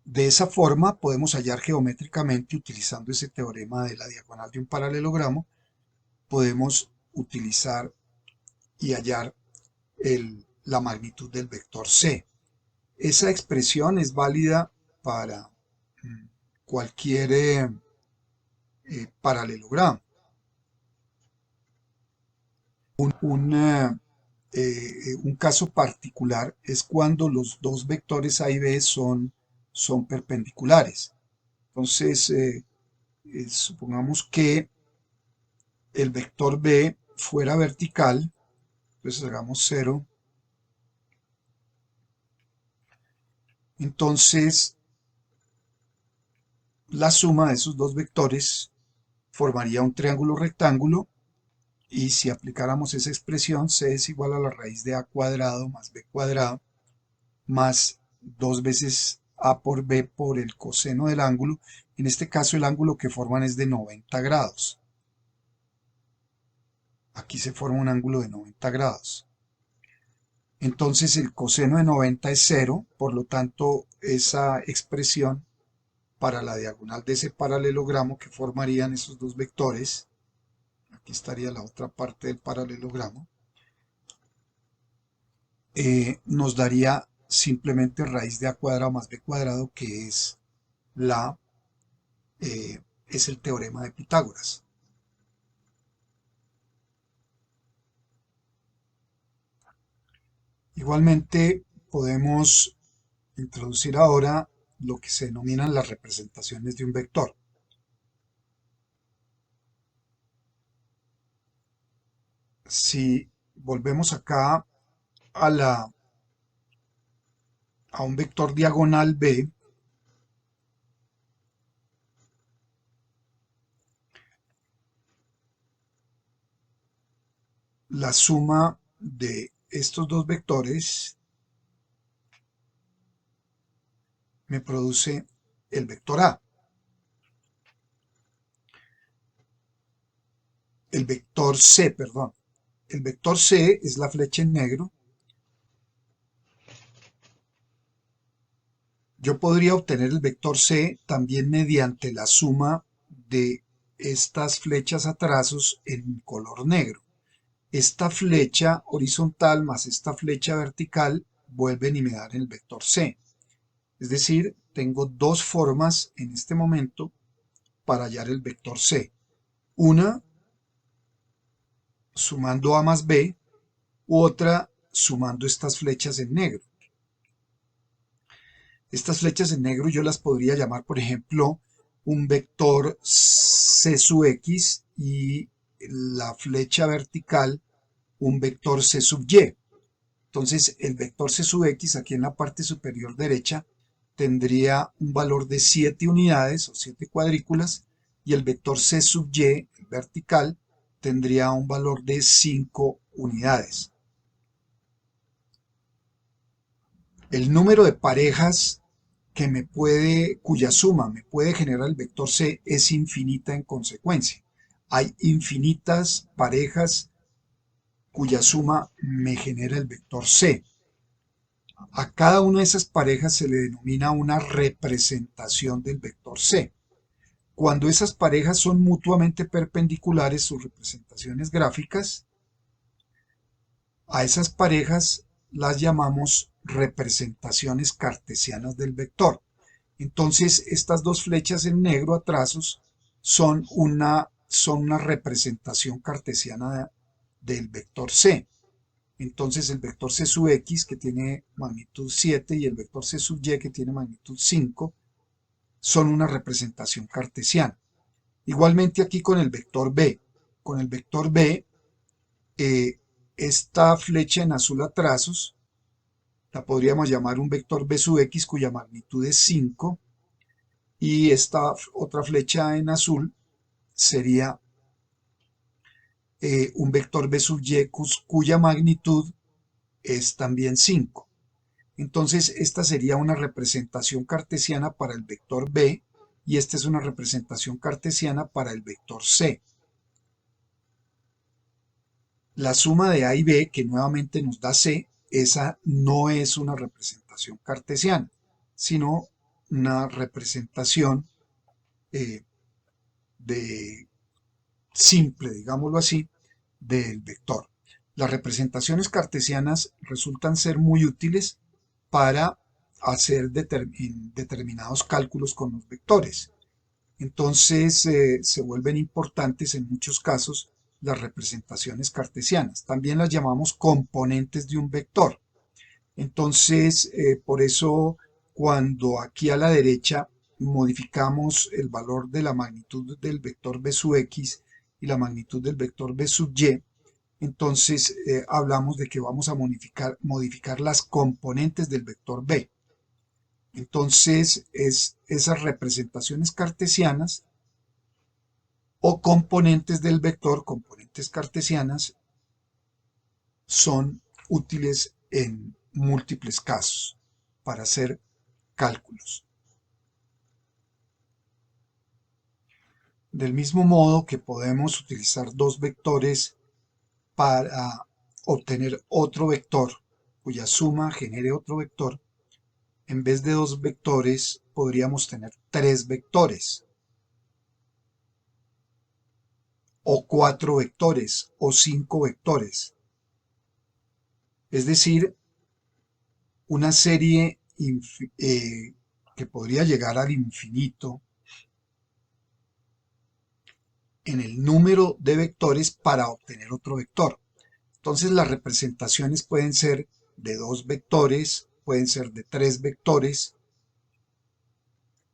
de esa forma podemos hallar geométricamente, utilizando ese teorema de la diagonal de un paralelogramo, podemos utilizar y hallar la magnitud del vector c. Esa expresión es válida para cualquier paralelogramo. Un caso particular es cuando los dos vectores a y b son perpendiculares. Entonces, supongamos que el vector b fuera vertical, entonces hagamos 0. Entonces, la suma de esos dos vectores formaría un triángulo rectángulo, y si aplicáramos esa expresión, c es igual a la raíz de a cuadrado más b cuadrado más 2 veces a por b por el coseno del ángulo. En este caso el ángulo que forman es de 90 grados. Aquí se forma un ángulo de 90 grados. Entonces el coseno de 90 es 0, por lo tanto esa expresión para la diagonal de ese paralelogramo que formarían esos dos vectores, aquí estaría la otra parte del paralelogramo, nos daría simplemente raíz de a cuadrado más b cuadrado, que es es el teorema de Pitágoras. Igualmente podemos introducir ahora lo que se denominan las representaciones de un vector. Si volvemos acá a un vector diagonal B, la suma de estos dos vectores me produce el vector A. El vector C, perdón. El vector C es la flecha en negro. Yo podría obtener el vector C también mediante la suma de estas flechas a trazos en color negro. Esta flecha horizontal más esta flecha vertical vuelven y me dan el vector C. Es decir, tengo dos formas en este momento para hallar el vector C. Una sumando A más B, u otra sumando estas flechas en negro. Estas flechas en negro yo las podría llamar, por ejemplo, un vector C sub X y la flecha vertical un vector C sub Y. Entonces el vector C sub X aquí en la parte superior derecha tendría un valor de 7 unidades o 7 cuadrículas, y el vector C sub Y, el vertical, tendría un valor de 5 unidades. El número de parejas cuya suma me puede generar el vector C es infinita en consecuencia. Hay infinitas parejas cuya suma me genera el vector C. A cada una de esas parejas se le denomina una representación del vector C. Cuando esas parejas son mutuamente perpendiculares, sus representaciones gráficas, a esas parejas las llamamos representaciones cartesianas del vector. Entonces, estas dos flechas en negro a trazos son una representación cartesiana del vector C. Entonces, el vector C sub X, que tiene magnitud 7, y el vector C sub Y, que tiene magnitud 5, son una representación cartesiana. Igualmente aquí con el vector B. Con el vector B, esta flecha en azul a trazos la podríamos llamar un vector B sub X cuya magnitud es 5, y esta otra flecha en azul sería un vector B sub Y cuya magnitud es también 5. Entonces esta sería una representación cartesiana para el vector B, y esta es una representación cartesiana para el vector C. La suma de A y B, que nuevamente nos da C, esa no es una representación cartesiana, sino una representación eh, de simple, digámoslo así, del vector. Las representaciones cartesianas resultan ser muy útiles para hacer determinados cálculos con los vectores. Entonces se vuelven importantes en muchos casos las representaciones cartesianas. También las llamamos componentes de un vector. Entonces, por eso cuando aquí a la derecha modificamos el valor de la magnitud del vector B sub X y la magnitud del vector B sub Y, entonces hablamos de que vamos a modificar las componentes del vector B. Entonces, esas representaciones cartesianas o componentes del vector, componentes cartesianas, son útiles en múltiples casos para hacer cálculos. Del mismo modo que podemos utilizar dos vectores para obtener otro vector cuya suma genere otro vector, en vez de 2 vectores podríamos tener 3 vectores, o 4 vectores, o 5 vectores. Es decir, una serie que podría llegar al infinito en el número de vectores para obtener otro vector. Entonces las representaciones pueden ser de 2 vectores, pueden ser de 3 vectores,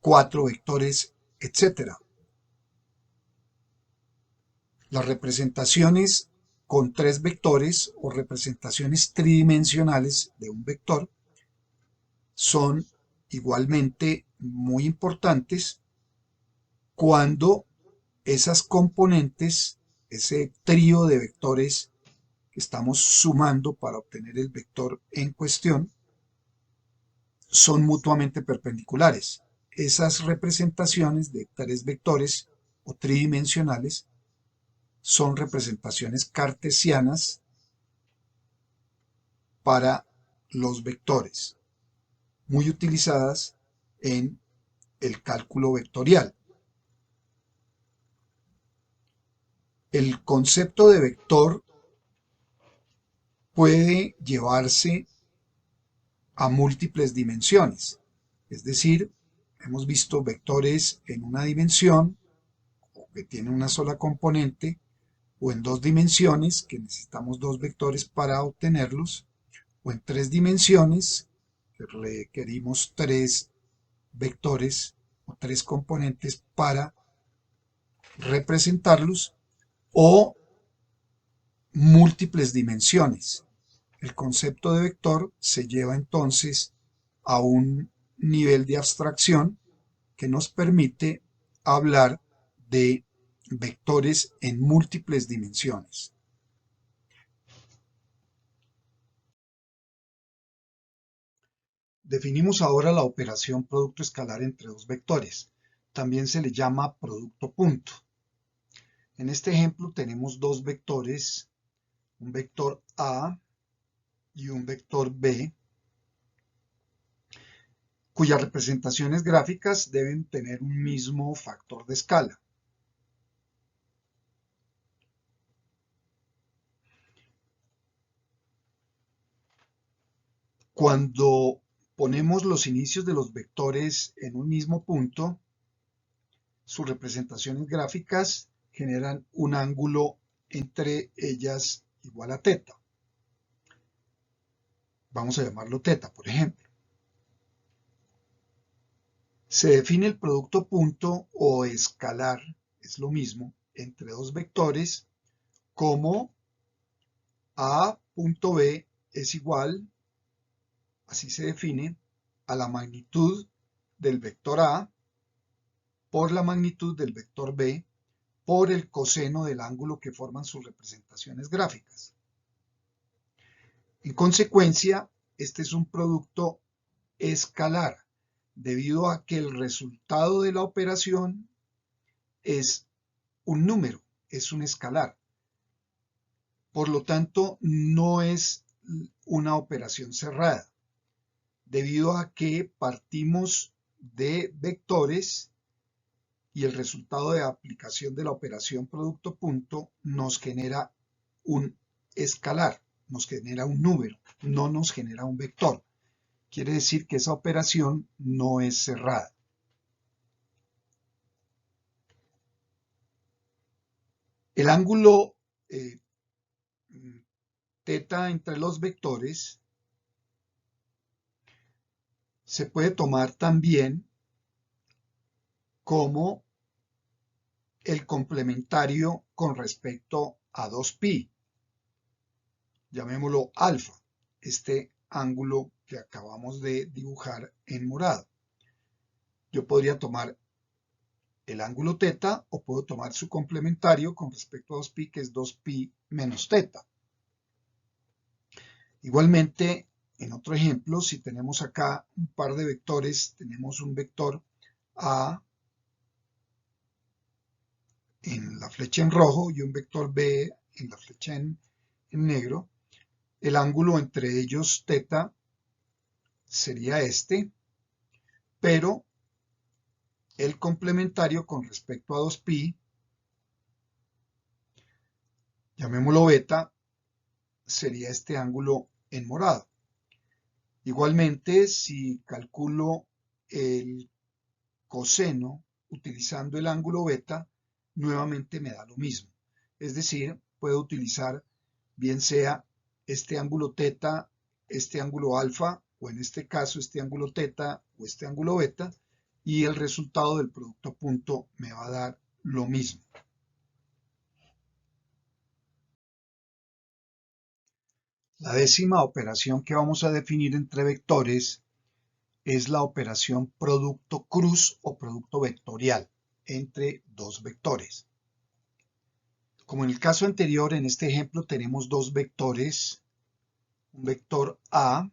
4 vectores, etc. Las representaciones con 3 vectores o representaciones tridimensionales de un vector son igualmente muy importantes cuando esas componentes, ese trío de vectores que estamos sumando para obtener el vector en cuestión, son mutuamente perpendiculares. Esas representaciones de 3 vectores o tridimensionales son representaciones cartesianas para los vectores, muy utilizadas en el cálculo vectorial. El concepto de vector puede llevarse a múltiples dimensiones, es decir, hemos visto vectores en una dimensión o que tienen una sola componente, o en 2 dimensiones, que necesitamos 2 vectores para obtenerlos, o en 3 dimensiones, que requerimos 3 vectores o 3 componentes para representarlos, o múltiples dimensiones. El concepto de vector se lleva entonces a un nivel de abstracción que nos permite hablar de vectores en múltiples dimensiones. Definimos ahora la operación producto escalar entre dos vectores. También se le llama producto punto. En este ejemplo tenemos dos vectores, un vector A y un vector B, cuyas representaciones gráficas deben tener un mismo factor de escala. Cuando ponemos los inicios de los vectores en un mismo punto, sus representaciones gráficas generan un ángulo entre ellas igual a θ. Vamos a llamarlo θ, por ejemplo. Se define el producto punto o escalar, es lo mismo, entre dos vectores como A.B es igual, así se define, a la magnitud del vector A por la magnitud del vector B por el coseno del ángulo que forman sus representaciones gráficas. En consecuencia, este es un producto escalar, debido a que el resultado de la operación es un número, es un escalar. Por lo tanto, no es una operación cerrada, debido a que partimos de vectores y el resultado de aplicación de la operación producto punto nos genera un escalar, nos genera un número, no nos genera un vector. Quiere decir que esa operación no es cerrada. El ángulo θ entre los vectores se puede tomar también como el complementario con respecto a 2π. Llamémoslo alfa, este ángulo que acabamos de dibujar en morado. Yo podría tomar el ángulo θ o puedo tomar su complementario con respecto a 2π, que es 2π menos θ. Igualmente, en otro ejemplo, si tenemos acá un par de vectores, tenemos un vector A en la flecha en rojo y un vector B en la flecha en en negro. El ángulo entre ellos, teta, sería este, pero el complementario con respecto a 2pi, llamémoslo beta, sería este ángulo en morado. Igualmente, si calculo el coseno utilizando el ángulo beta, nuevamente me da lo mismo. Es decir, puedo utilizar bien sea este ángulo teta, este ángulo alfa, o en este caso este ángulo teta o este ángulo beta, y el resultado del producto a punto me va a dar lo mismo. La décima operación que vamos a definir entre vectores es la operación producto cruz o producto vectorial entre dos vectores. Como en el caso anterior, en este ejemplo tenemos dos vectores, un vector A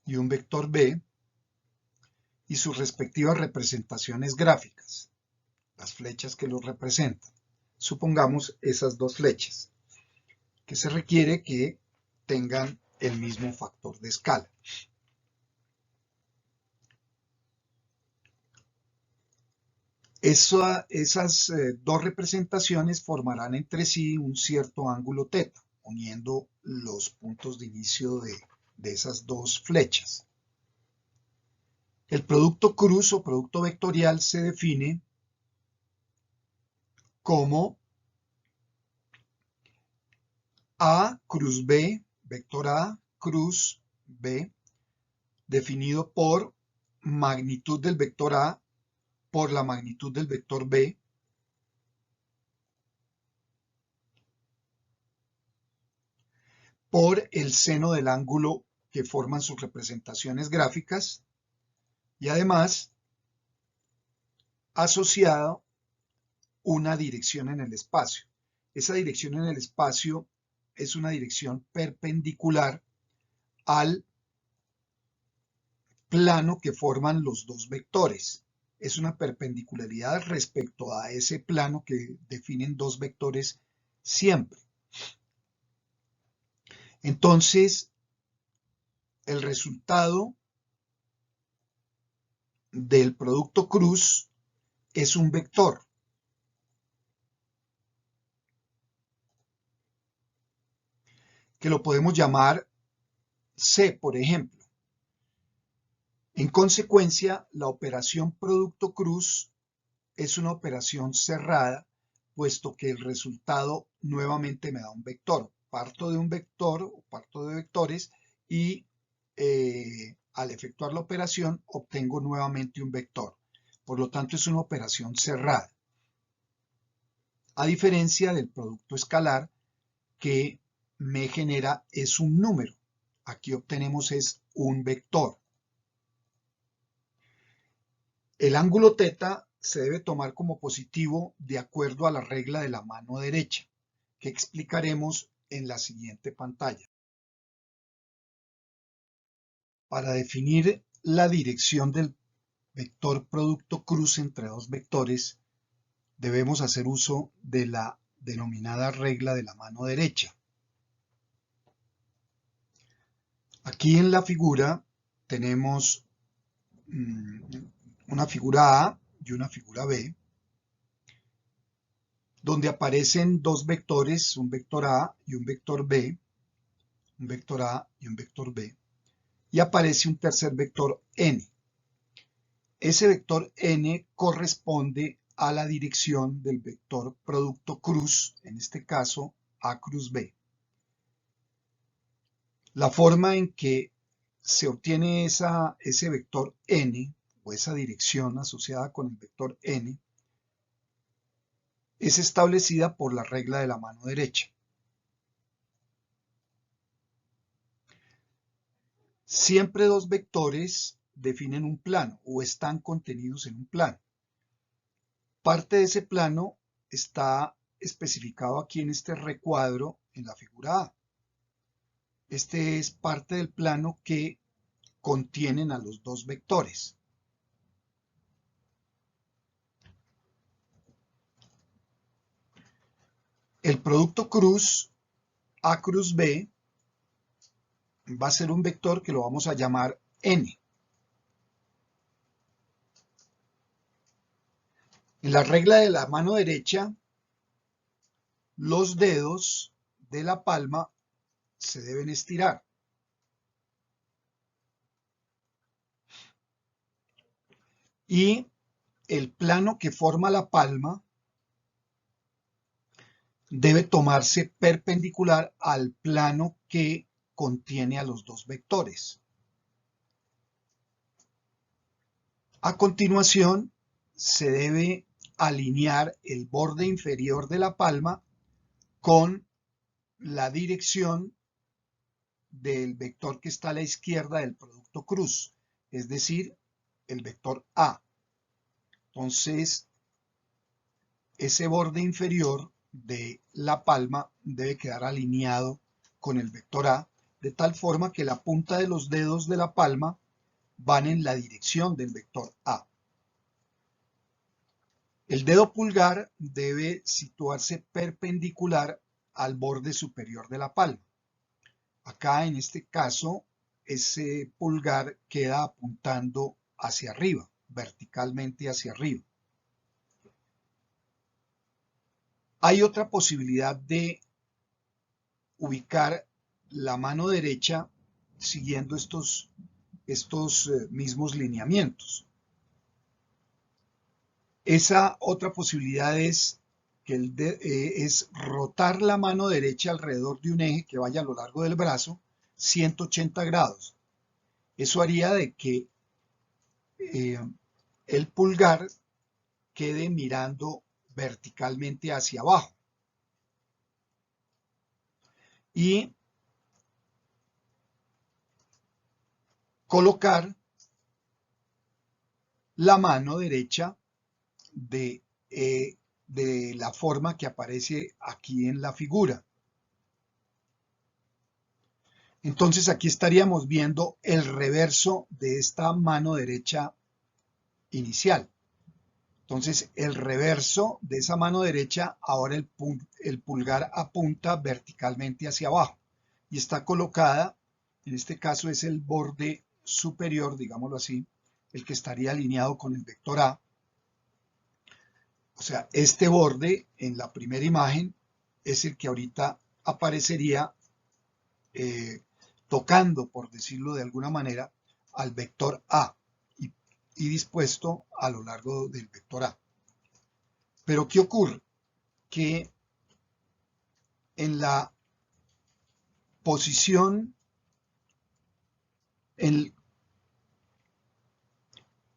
y un vector B, y sus respectivas representaciones gráficas, las flechas que los representan. Supongamos esas dos flechas, que se requiere que tengan el mismo factor de escala. Esas dos representaciones formarán entre sí un cierto ángulo teta, uniendo los puntos de inicio de esas dos flechas. El producto cruz o producto vectorial se define como A cruz B, vector A cruz B, definido por magnitud del vector A por la magnitud del vector B, por el seno del ángulo que forman sus representaciones gráficas, y además asociado una dirección en el espacio. Esa dirección en el espacio es una dirección perpendicular al plano que forman los dos vectores. Es una perpendicularidad respecto a ese plano que definen dos vectores siempre. Entonces, el resultado del producto cruz es un vector. Que lo podemos llamar C, por ejemplo. En consecuencia, la operación producto cruz es una operación cerrada, puesto que el resultado nuevamente me da un vector. Parto de un vector o parto de vectores y al efectuar la operación obtengo nuevamente un vector. Por lo tanto, es una operación cerrada. A diferencia del producto escalar que me genera es un número. Aquí obtenemos es un vector. El ángulo teta se debe tomar como positivo de acuerdo a la regla de la mano derecha, que explicaremos en la siguiente pantalla. Para definir la dirección del vector producto cruz entre dos vectores, debemos hacer uso de la denominada regla de la mano derecha. Aquí en la figura tenemos una figura A y una figura B, donde aparecen dos vectores, un vector A y un vector B, un vector A y un vector B, y aparece un tercer vector n. Ese vector n corresponde a la dirección del vector producto cruz, en este caso A cruz B. La forma en que se obtiene ese vector n, o esa dirección asociada con el vector n, es establecida por la regla de la mano derecha. Siempre dos vectores definen un plano o están contenidos en un plano. Parte de ese plano está especificado aquí en este recuadro en la figura A. Este es parte del plano que contienen a los dos vectores. El producto cruz A cruz B va a ser un vector que lo vamos a llamar N. En la regla de la mano derecha, los dedos de la palma se deben estirar. Y el plano que forma la palma debe tomarse perpendicular al plano que contiene a los dos vectores. A continuación, se debe alinear el borde inferior de la palma con la dirección del vector que está a la izquierda del producto cruz, es decir, el vector A. Entonces, ese borde inferior de la palma debe quedar alineado con el vector A, de tal forma que la punta de los dedos de la palma van en la dirección del vector A. El dedo pulgar debe situarse perpendicular al borde superior de la palma. Acá, en este caso, ese pulgar queda apuntando hacia arriba, verticalmente hacia arriba. Hay otra posibilidad de ubicar la mano derecha siguiendo estos mismos lineamientos. Esa otra posibilidad es rotar la mano derecha alrededor de un eje que vaya a lo largo del brazo 180 grados. Eso haría de que el pulgar quede mirando verticalmente hacia abajo. Y colocar la mano derecha de la forma que aparece aquí en la figura. Entonces aquí estaríamos viendo el reverso de esta mano derecha inicial. Entonces el reverso de esa mano derecha, ahora el pulgar apunta verticalmente hacia abajo y está colocada, en este caso es el borde superior, digámoslo así, el que estaría alineado con el vector A. O sea, este borde en la primera imagen es el que ahorita aparecería tocando, por decirlo de alguna manera, al vector A y dispuesto a lo largo del vector A. Pero ¿qué ocurre? Que en la posición, en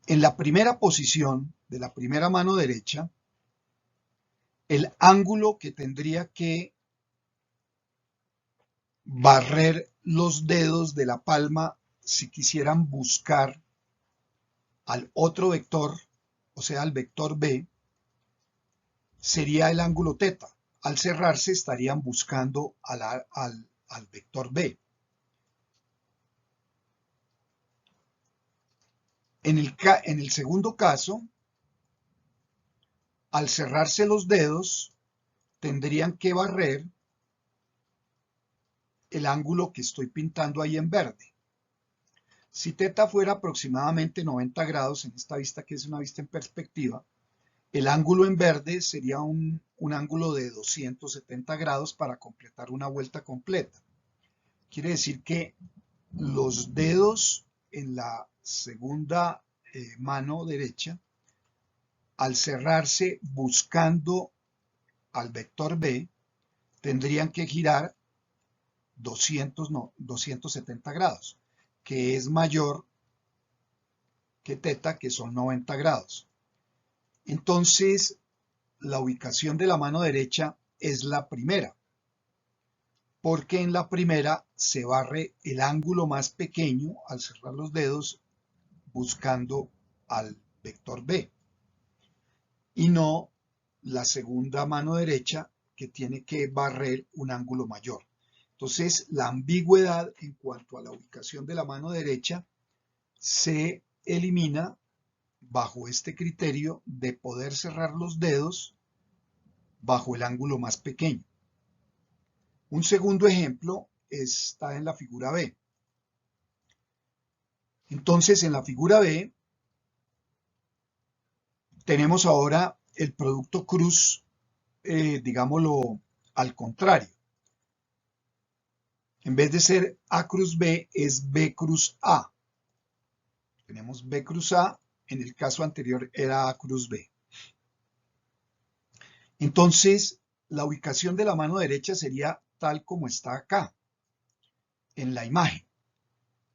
la primera posición de la primera mano derecha, el ángulo que tendría que barrer los dedos de la palma si quisieran buscar al otro vector, o sea, al vector B, sería el ángulo θ. Al cerrarse estarían buscando al vector B. En el segundo caso, al cerrarse los dedos, tendrían que barrer el ángulo que estoy pintando ahí en verde. Si θ fuera aproximadamente 90 grados, en esta vista que es una vista en perspectiva, el ángulo en verde sería un ángulo de 270 grados para completar una vuelta completa. Quiere decir que los dedos en la segunda mano derecha, al cerrarse buscando al vector B, tendrían que girar 270 grados, que es mayor que θ, que son 90 grados. Entonces, la ubicación de la mano derecha es la primera, porque en la primera se barre el ángulo más pequeño al cerrar los dedos buscando al vector B, y no la segunda mano derecha que tiene que barrer un ángulo mayor. Entonces, la ambigüedad en cuanto a la ubicación de la mano derecha se elimina bajo este criterio de poder cerrar los dedos bajo el ángulo más pequeño. Un segundo ejemplo está en la figura B. Entonces, en la figura B, tenemos ahora el producto cruz, digámoslo al contrario. En vez de ser A cruz B, es B cruz A. Tenemos B cruz A, en el caso anterior era A cruz B. Entonces, la ubicación de la mano derecha sería tal como está acá, en la imagen,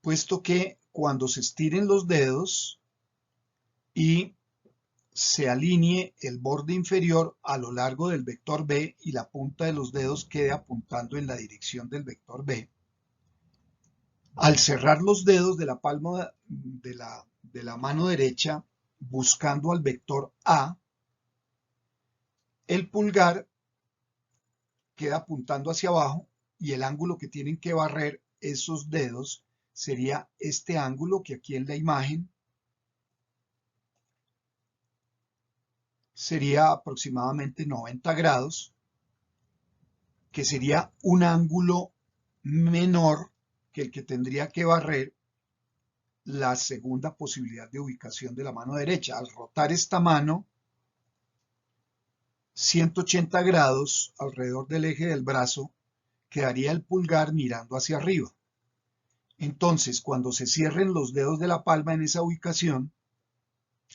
puesto que cuando se estiren los dedos y se alinee el borde inferior a lo largo del vector B y la punta de los dedos quede apuntando en la dirección del vector B, al cerrar los dedos de la palma de la mano derecha buscando al vector A, el pulgar queda apuntando hacia abajo y el ángulo que tienen que barrer esos dedos sería este ángulo que aquí en la imagen sería aproximadamente 90 grados, que sería un ángulo menor que el que tendría que barrer la segunda posibilidad de ubicación de la mano derecha. Al rotar esta mano 180 grados alrededor del eje del brazo, quedaría el pulgar mirando hacia arriba. Entonces, cuando se cierren los dedos de la palma en esa ubicación,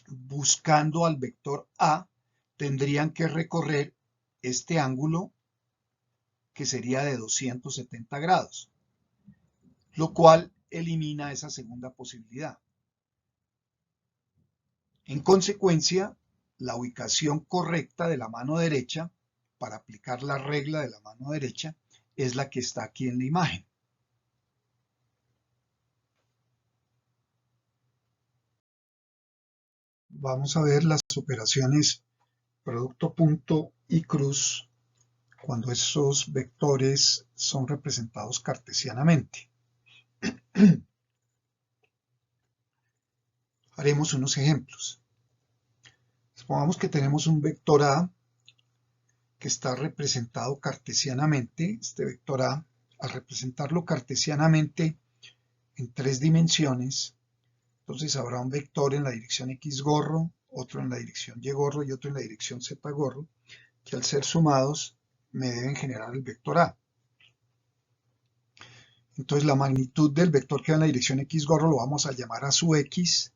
buscando al vector A, tendrían que recorrer este ángulo que sería de 270 grados, lo cual elimina esa segunda posibilidad. En consecuencia, la ubicación correcta de la mano derecha para aplicar la regla de la mano derecha es la que está aquí en la imagen. Vamos a ver las operaciones producto punto y cruz cuando esos vectores son representados cartesianamente. Haremos unos ejemplos. Supongamos que tenemos un vector A que está representado cartesianamente. Este vector A, al representarlo cartesianamente en 3 dimensiones, entonces habrá un vector en la dirección X gorro, otro en la dirección Y gorro y otro en la dirección Z gorro, que al ser sumados me deben generar el vector A. Entonces la magnitud del vector que va en la dirección X gorro lo vamos a llamar A sub X,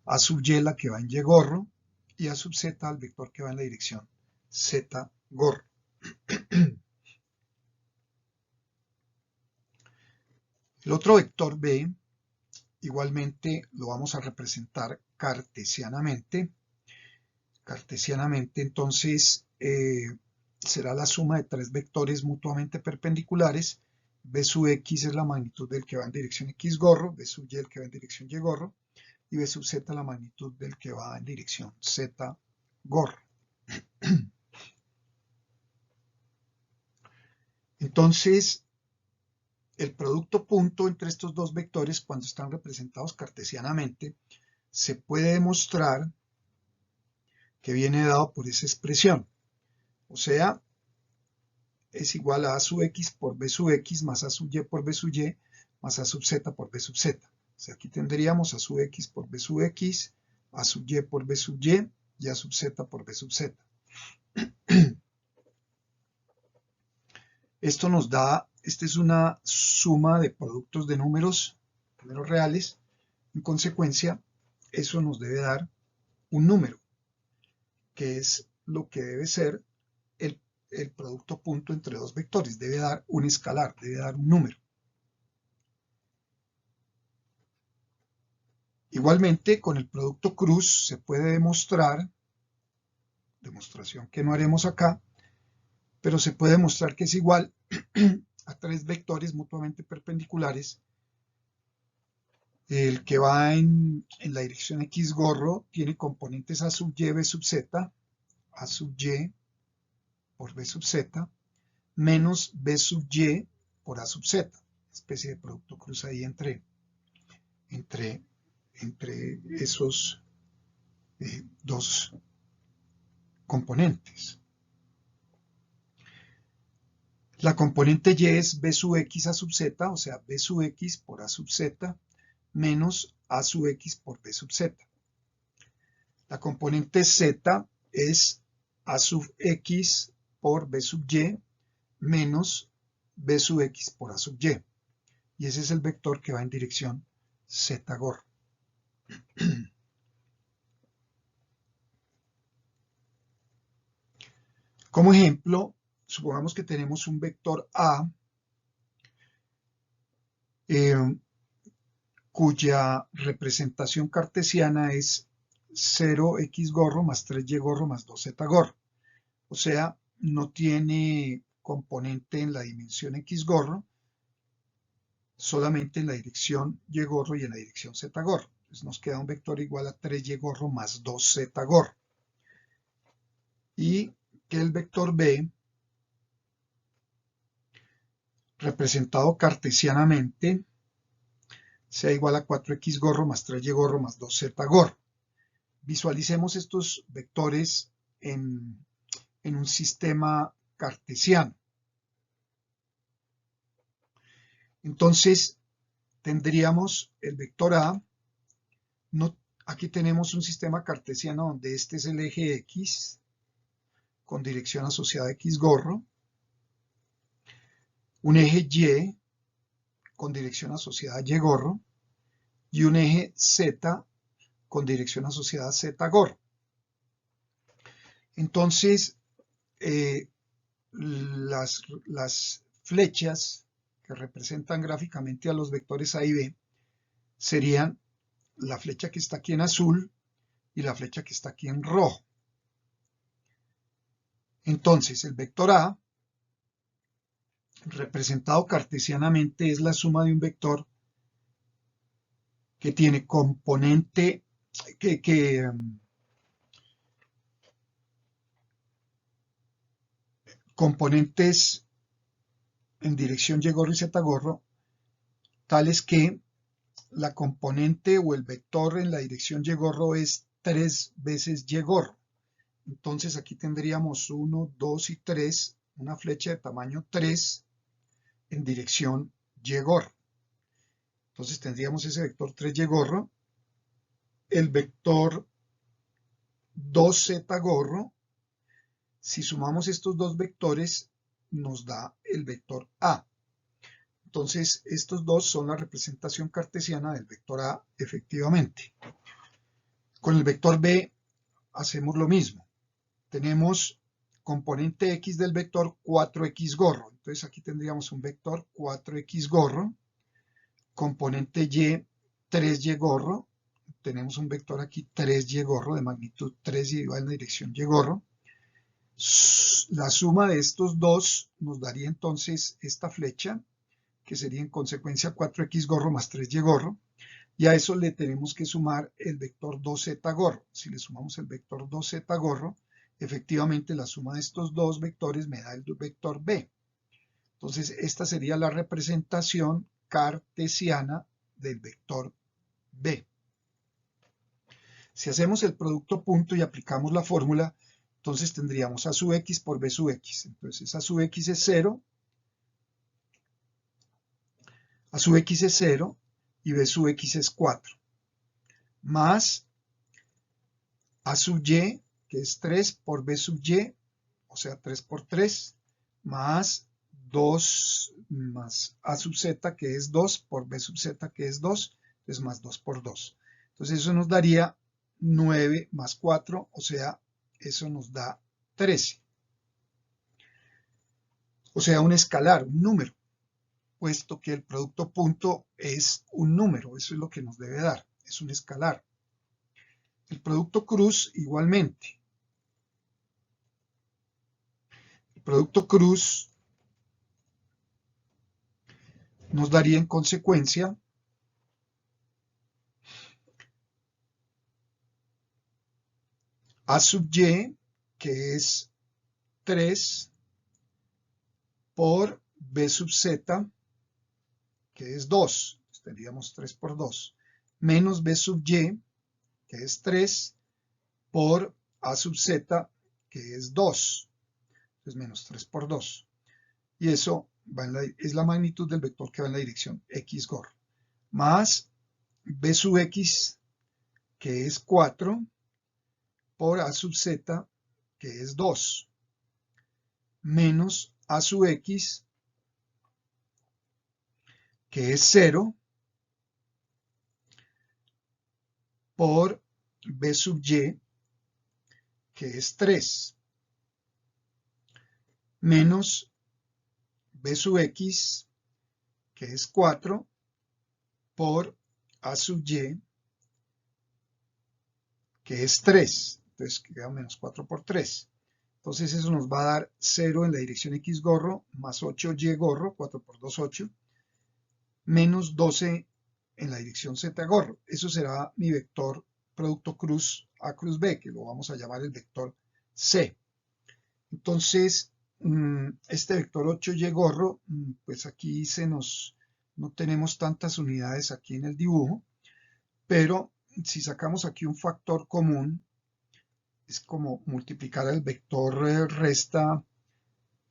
A sub Y la que va en Y gorro, y A sub Z al vector que va en la dirección Z gorro. El otro vector B, igualmente lo vamos a representar cartesianamente. Entonces será la suma de 3 vectores mutuamente perpendiculares. B sub X es la magnitud del que va en dirección X gorro, B sub Y el que va en dirección Y gorro, y B sub Z la magnitud del que va en dirección Z gorro. Entonces, el producto punto entre estos dos vectores, cuando están representados cartesianamente, se puede demostrar que viene dado por esa expresión. O sea, es igual a sub X por B sub X más A sub Y por B sub Y más A sub Z por B sub Z. O sea, aquí tendríamos A sub X por B sub X, A sub Y por B sub Y y A sub Z por B sub Z. Esto nos da, esta es una suma de productos de números reales. En consecuencia, eso nos debe dar un número, que es lo que debe ser el producto punto entre dos vectores. Debe dar un escalar, debe dar un número. Igualmente, con el producto cruz se puede demostrar, demostración que no haremos acá, pero se puede demostrar que es igual a 3 vectores mutuamente perpendiculares. El que va en la dirección X gorro tiene componentes A sub Y, B sub Z, A sub Y por B sub Z, menos B sub Y por A sub Z, especie de producto cruz ahí entre esos dos componentes. La componente y es b sub x a sub z, o sea, b sub x por a sub z menos a sub x por b sub z. La componente z es a sub x por b sub y menos b sub x por a sub y. Y ese es el vector que va en dirección z gorro. Como ejemplo, supongamos que tenemos un vector A cuya representación cartesiana es 0x gorro más 3y gorro más 2z gorro. O sea, no tiene componente en la dimensión x gorro, solamente en la dirección y gorro y en la dirección z gorro. Entonces nos queda un vector igual a 3y gorro más 2z gorro. Y que el vector B, representado cartesianamente, sea igual a 4x gorro más 3y gorro más 2z gorro. Visualicemos estos vectores en un sistema cartesiano. Entonces, tendríamos el vector A. Aquí tenemos un sistema cartesiano donde este es el eje X con dirección asociada a X gorro, un eje Y con dirección asociada a Y gorro y un eje Z con dirección asociada a Z gorro. Entonces, las flechas que representan gráficamente a los vectores A y B serían la flecha que está aquí en azul y la flecha que está aquí en rojo. Entonces, el vector A, representado cartesianamente, es la suma de un vector que tiene componente componentes en dirección y gorro y z gorro, tales que la componente o el vector en la dirección y gorro es 3 veces y gorro. Entonces aquí tendríamos 1, 2 y 3, una flecha de tamaño 3 en dirección y gorro. Entonces tendríamos ese vector 3y gorro, el vector 2z gorro. Si sumamos estos dos vectores, nos da el vector A. Entonces, estos dos son la representación cartesiana del vector A, efectivamente. Con el vector B hacemos lo mismo. Tenemos componente X del vector 4X gorro. Entonces, aquí tendríamos un vector 4X gorro. Componente Y 3Y gorro. Tenemos un vector aquí 3Y gorro de magnitud 3 y va en la dirección Y gorro. La suma de estos dos nos daría entonces esta flecha, que sería en consecuencia 4x gorro más 3y gorro, y a eso le tenemos que sumar el vector 2z gorro. Si le sumamos el vector 2z gorro, efectivamente la suma de estos dos vectores me da el vector b. Entonces esta sería la representación cartesiana del vector b. Si hacemos el producto punto y aplicamos la fórmula, entonces tendríamos a sub x por b sub x. Entonces a sub x es 0, a sub x es 0 y b sub x es 4. Más a sub y, que es 3 por b sub y, o sea 3 por 3, más 2 más a sub z, que es 2, por b sub z, que es 2, entonces más 2 por 2. Entonces eso nos daría 9 más 4, o sea, eso nos da 13. O sea, un escalar, un número, puesto que el producto punto es un número, eso es lo que nos debe dar, es un escalar. El producto cruz igualmente. El producto cruz nos daría en consecuencia a sub y, que es 3 por b sub z, que es 2, tendríamos 3 por 2, menos b sub y, que es 3, por a sub z, que es 2, entonces menos 3 por 2. y eso es la magnitud del vector que va en la dirección x gorro, más b sub x, que es 4, por a sub z, que es 2, menos a sub x, que es 0, por b sub y, que es 3, menos b sub x, que es 4, por a sub y, que es 3. Entonces queda menos 4 por 3. Entonces eso nos va a dar 0 en la dirección x gorro, más 8y gorro, 4 por 2, 8, menos 12 en la dirección z gorro. Eso será mi vector producto cruz A cruz B, que lo vamos a llamar el vector C. Entonces, este vector 8y gorro, pues aquí no tenemos tantas unidades aquí en el dibujo, pero si sacamos aquí un factor común, es como multiplicar el vector resta,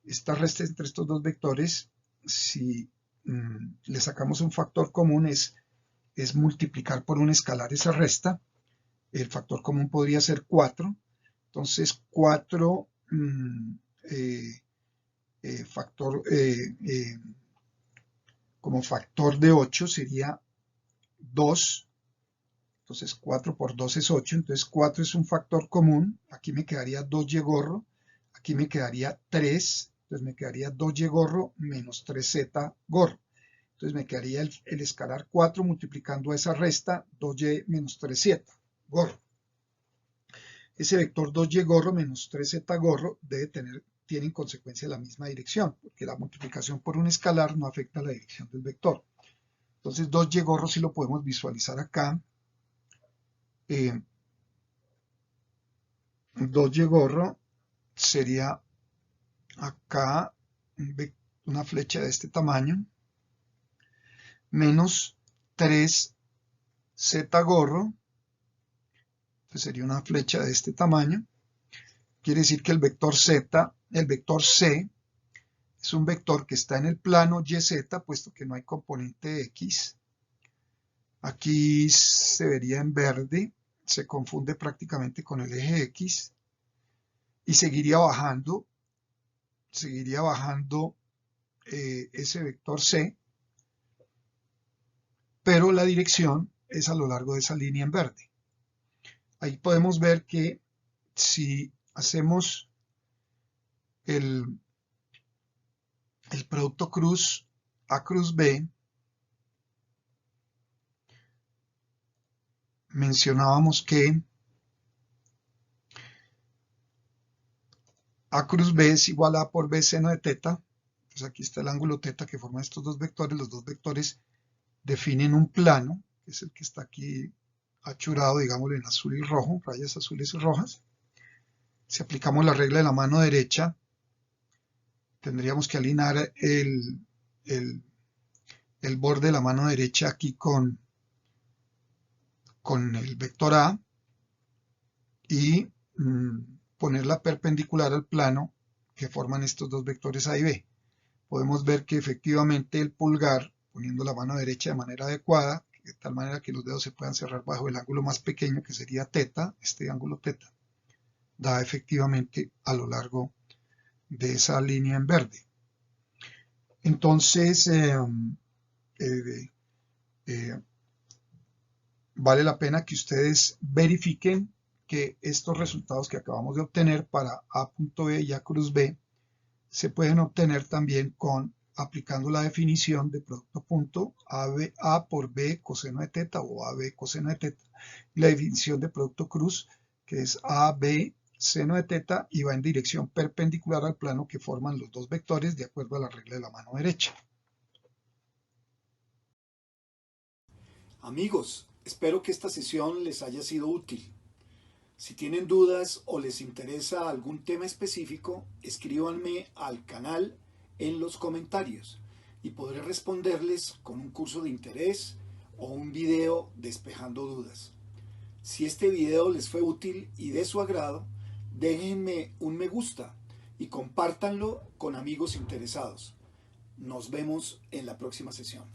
esta resta entre estos dos vectores. Si le sacamos un factor común, es multiplicar por un escalar esa resta. El factor común podría ser 4. Entonces 4 como factor de 8 sería 2. Entonces 4 por 2 es 8. Entonces 4 es un factor común. Aquí me quedaría 2y gorro. Aquí me quedaría 3. Entonces me quedaría 2y gorro menos 3z gorro. Entonces me quedaría el escalar 4 multiplicando a esa resta 2y menos 3z gorro. Ese vector 2y gorro menos 3z gorro tiene en consecuencia la misma dirección, porque la multiplicación por un escalar no afecta a la dirección del vector. Entonces 2y gorro sí lo podemos visualizar acá. 2y gorro sería acá una flecha de este tamaño, menos 3z gorro, entonces sería una flecha de este tamaño. Quiere decir que el vector z, el vector c, es un vector que está en el plano YZ, puesto que no hay componente X. Aquí se vería en verde, se confunde prácticamente con el eje X, y seguiría bajando ese vector C, pero la dirección es a lo largo de esa línea en verde. Ahí podemos ver que si hacemos el producto cruz A cruz B, mencionábamos que A cruz B es igual a A por B seno de teta. Entonces aquí está el ángulo teta que forma estos dos vectores. Los dos vectores definen un plano, que es el que está aquí achurado, digámoslo, en azul y rojo, rayas azules y rojas. Si aplicamos la regla de la mano derecha, tendríamos que alinear el borde de la mano derecha aquí con el vector A y ponerla perpendicular al plano que forman estos dos vectores A y B. Podemos ver que efectivamente el pulgar, poniendo la mano derecha de manera adecuada, de tal manera que los dedos se puedan cerrar bajo el ángulo más pequeño, que sería teta, este ángulo teta, da efectivamente a lo largo de esa línea en verde. Entonces, vale la pena que ustedes verifiquen que estos resultados que acabamos de obtener para A.B y A cruz B se pueden obtener también aplicando la definición de producto punto A por B coseno de teta o AB coseno de teta, y la definición de producto cruz, que es AB seno de teta y va en dirección perpendicular al plano que forman los dos vectores de acuerdo a la regla de la mano derecha. Amigos, espero que esta sesión les haya sido útil. Si tienen dudas o les interesa algún tema específico, escríbanme al canal en los comentarios y podré responderles con un curso de interés o un video despejando dudas. Si este video les fue útil y de su agrado, déjenme un me gusta y compártanlo con amigos interesados. Nos vemos en la próxima sesión.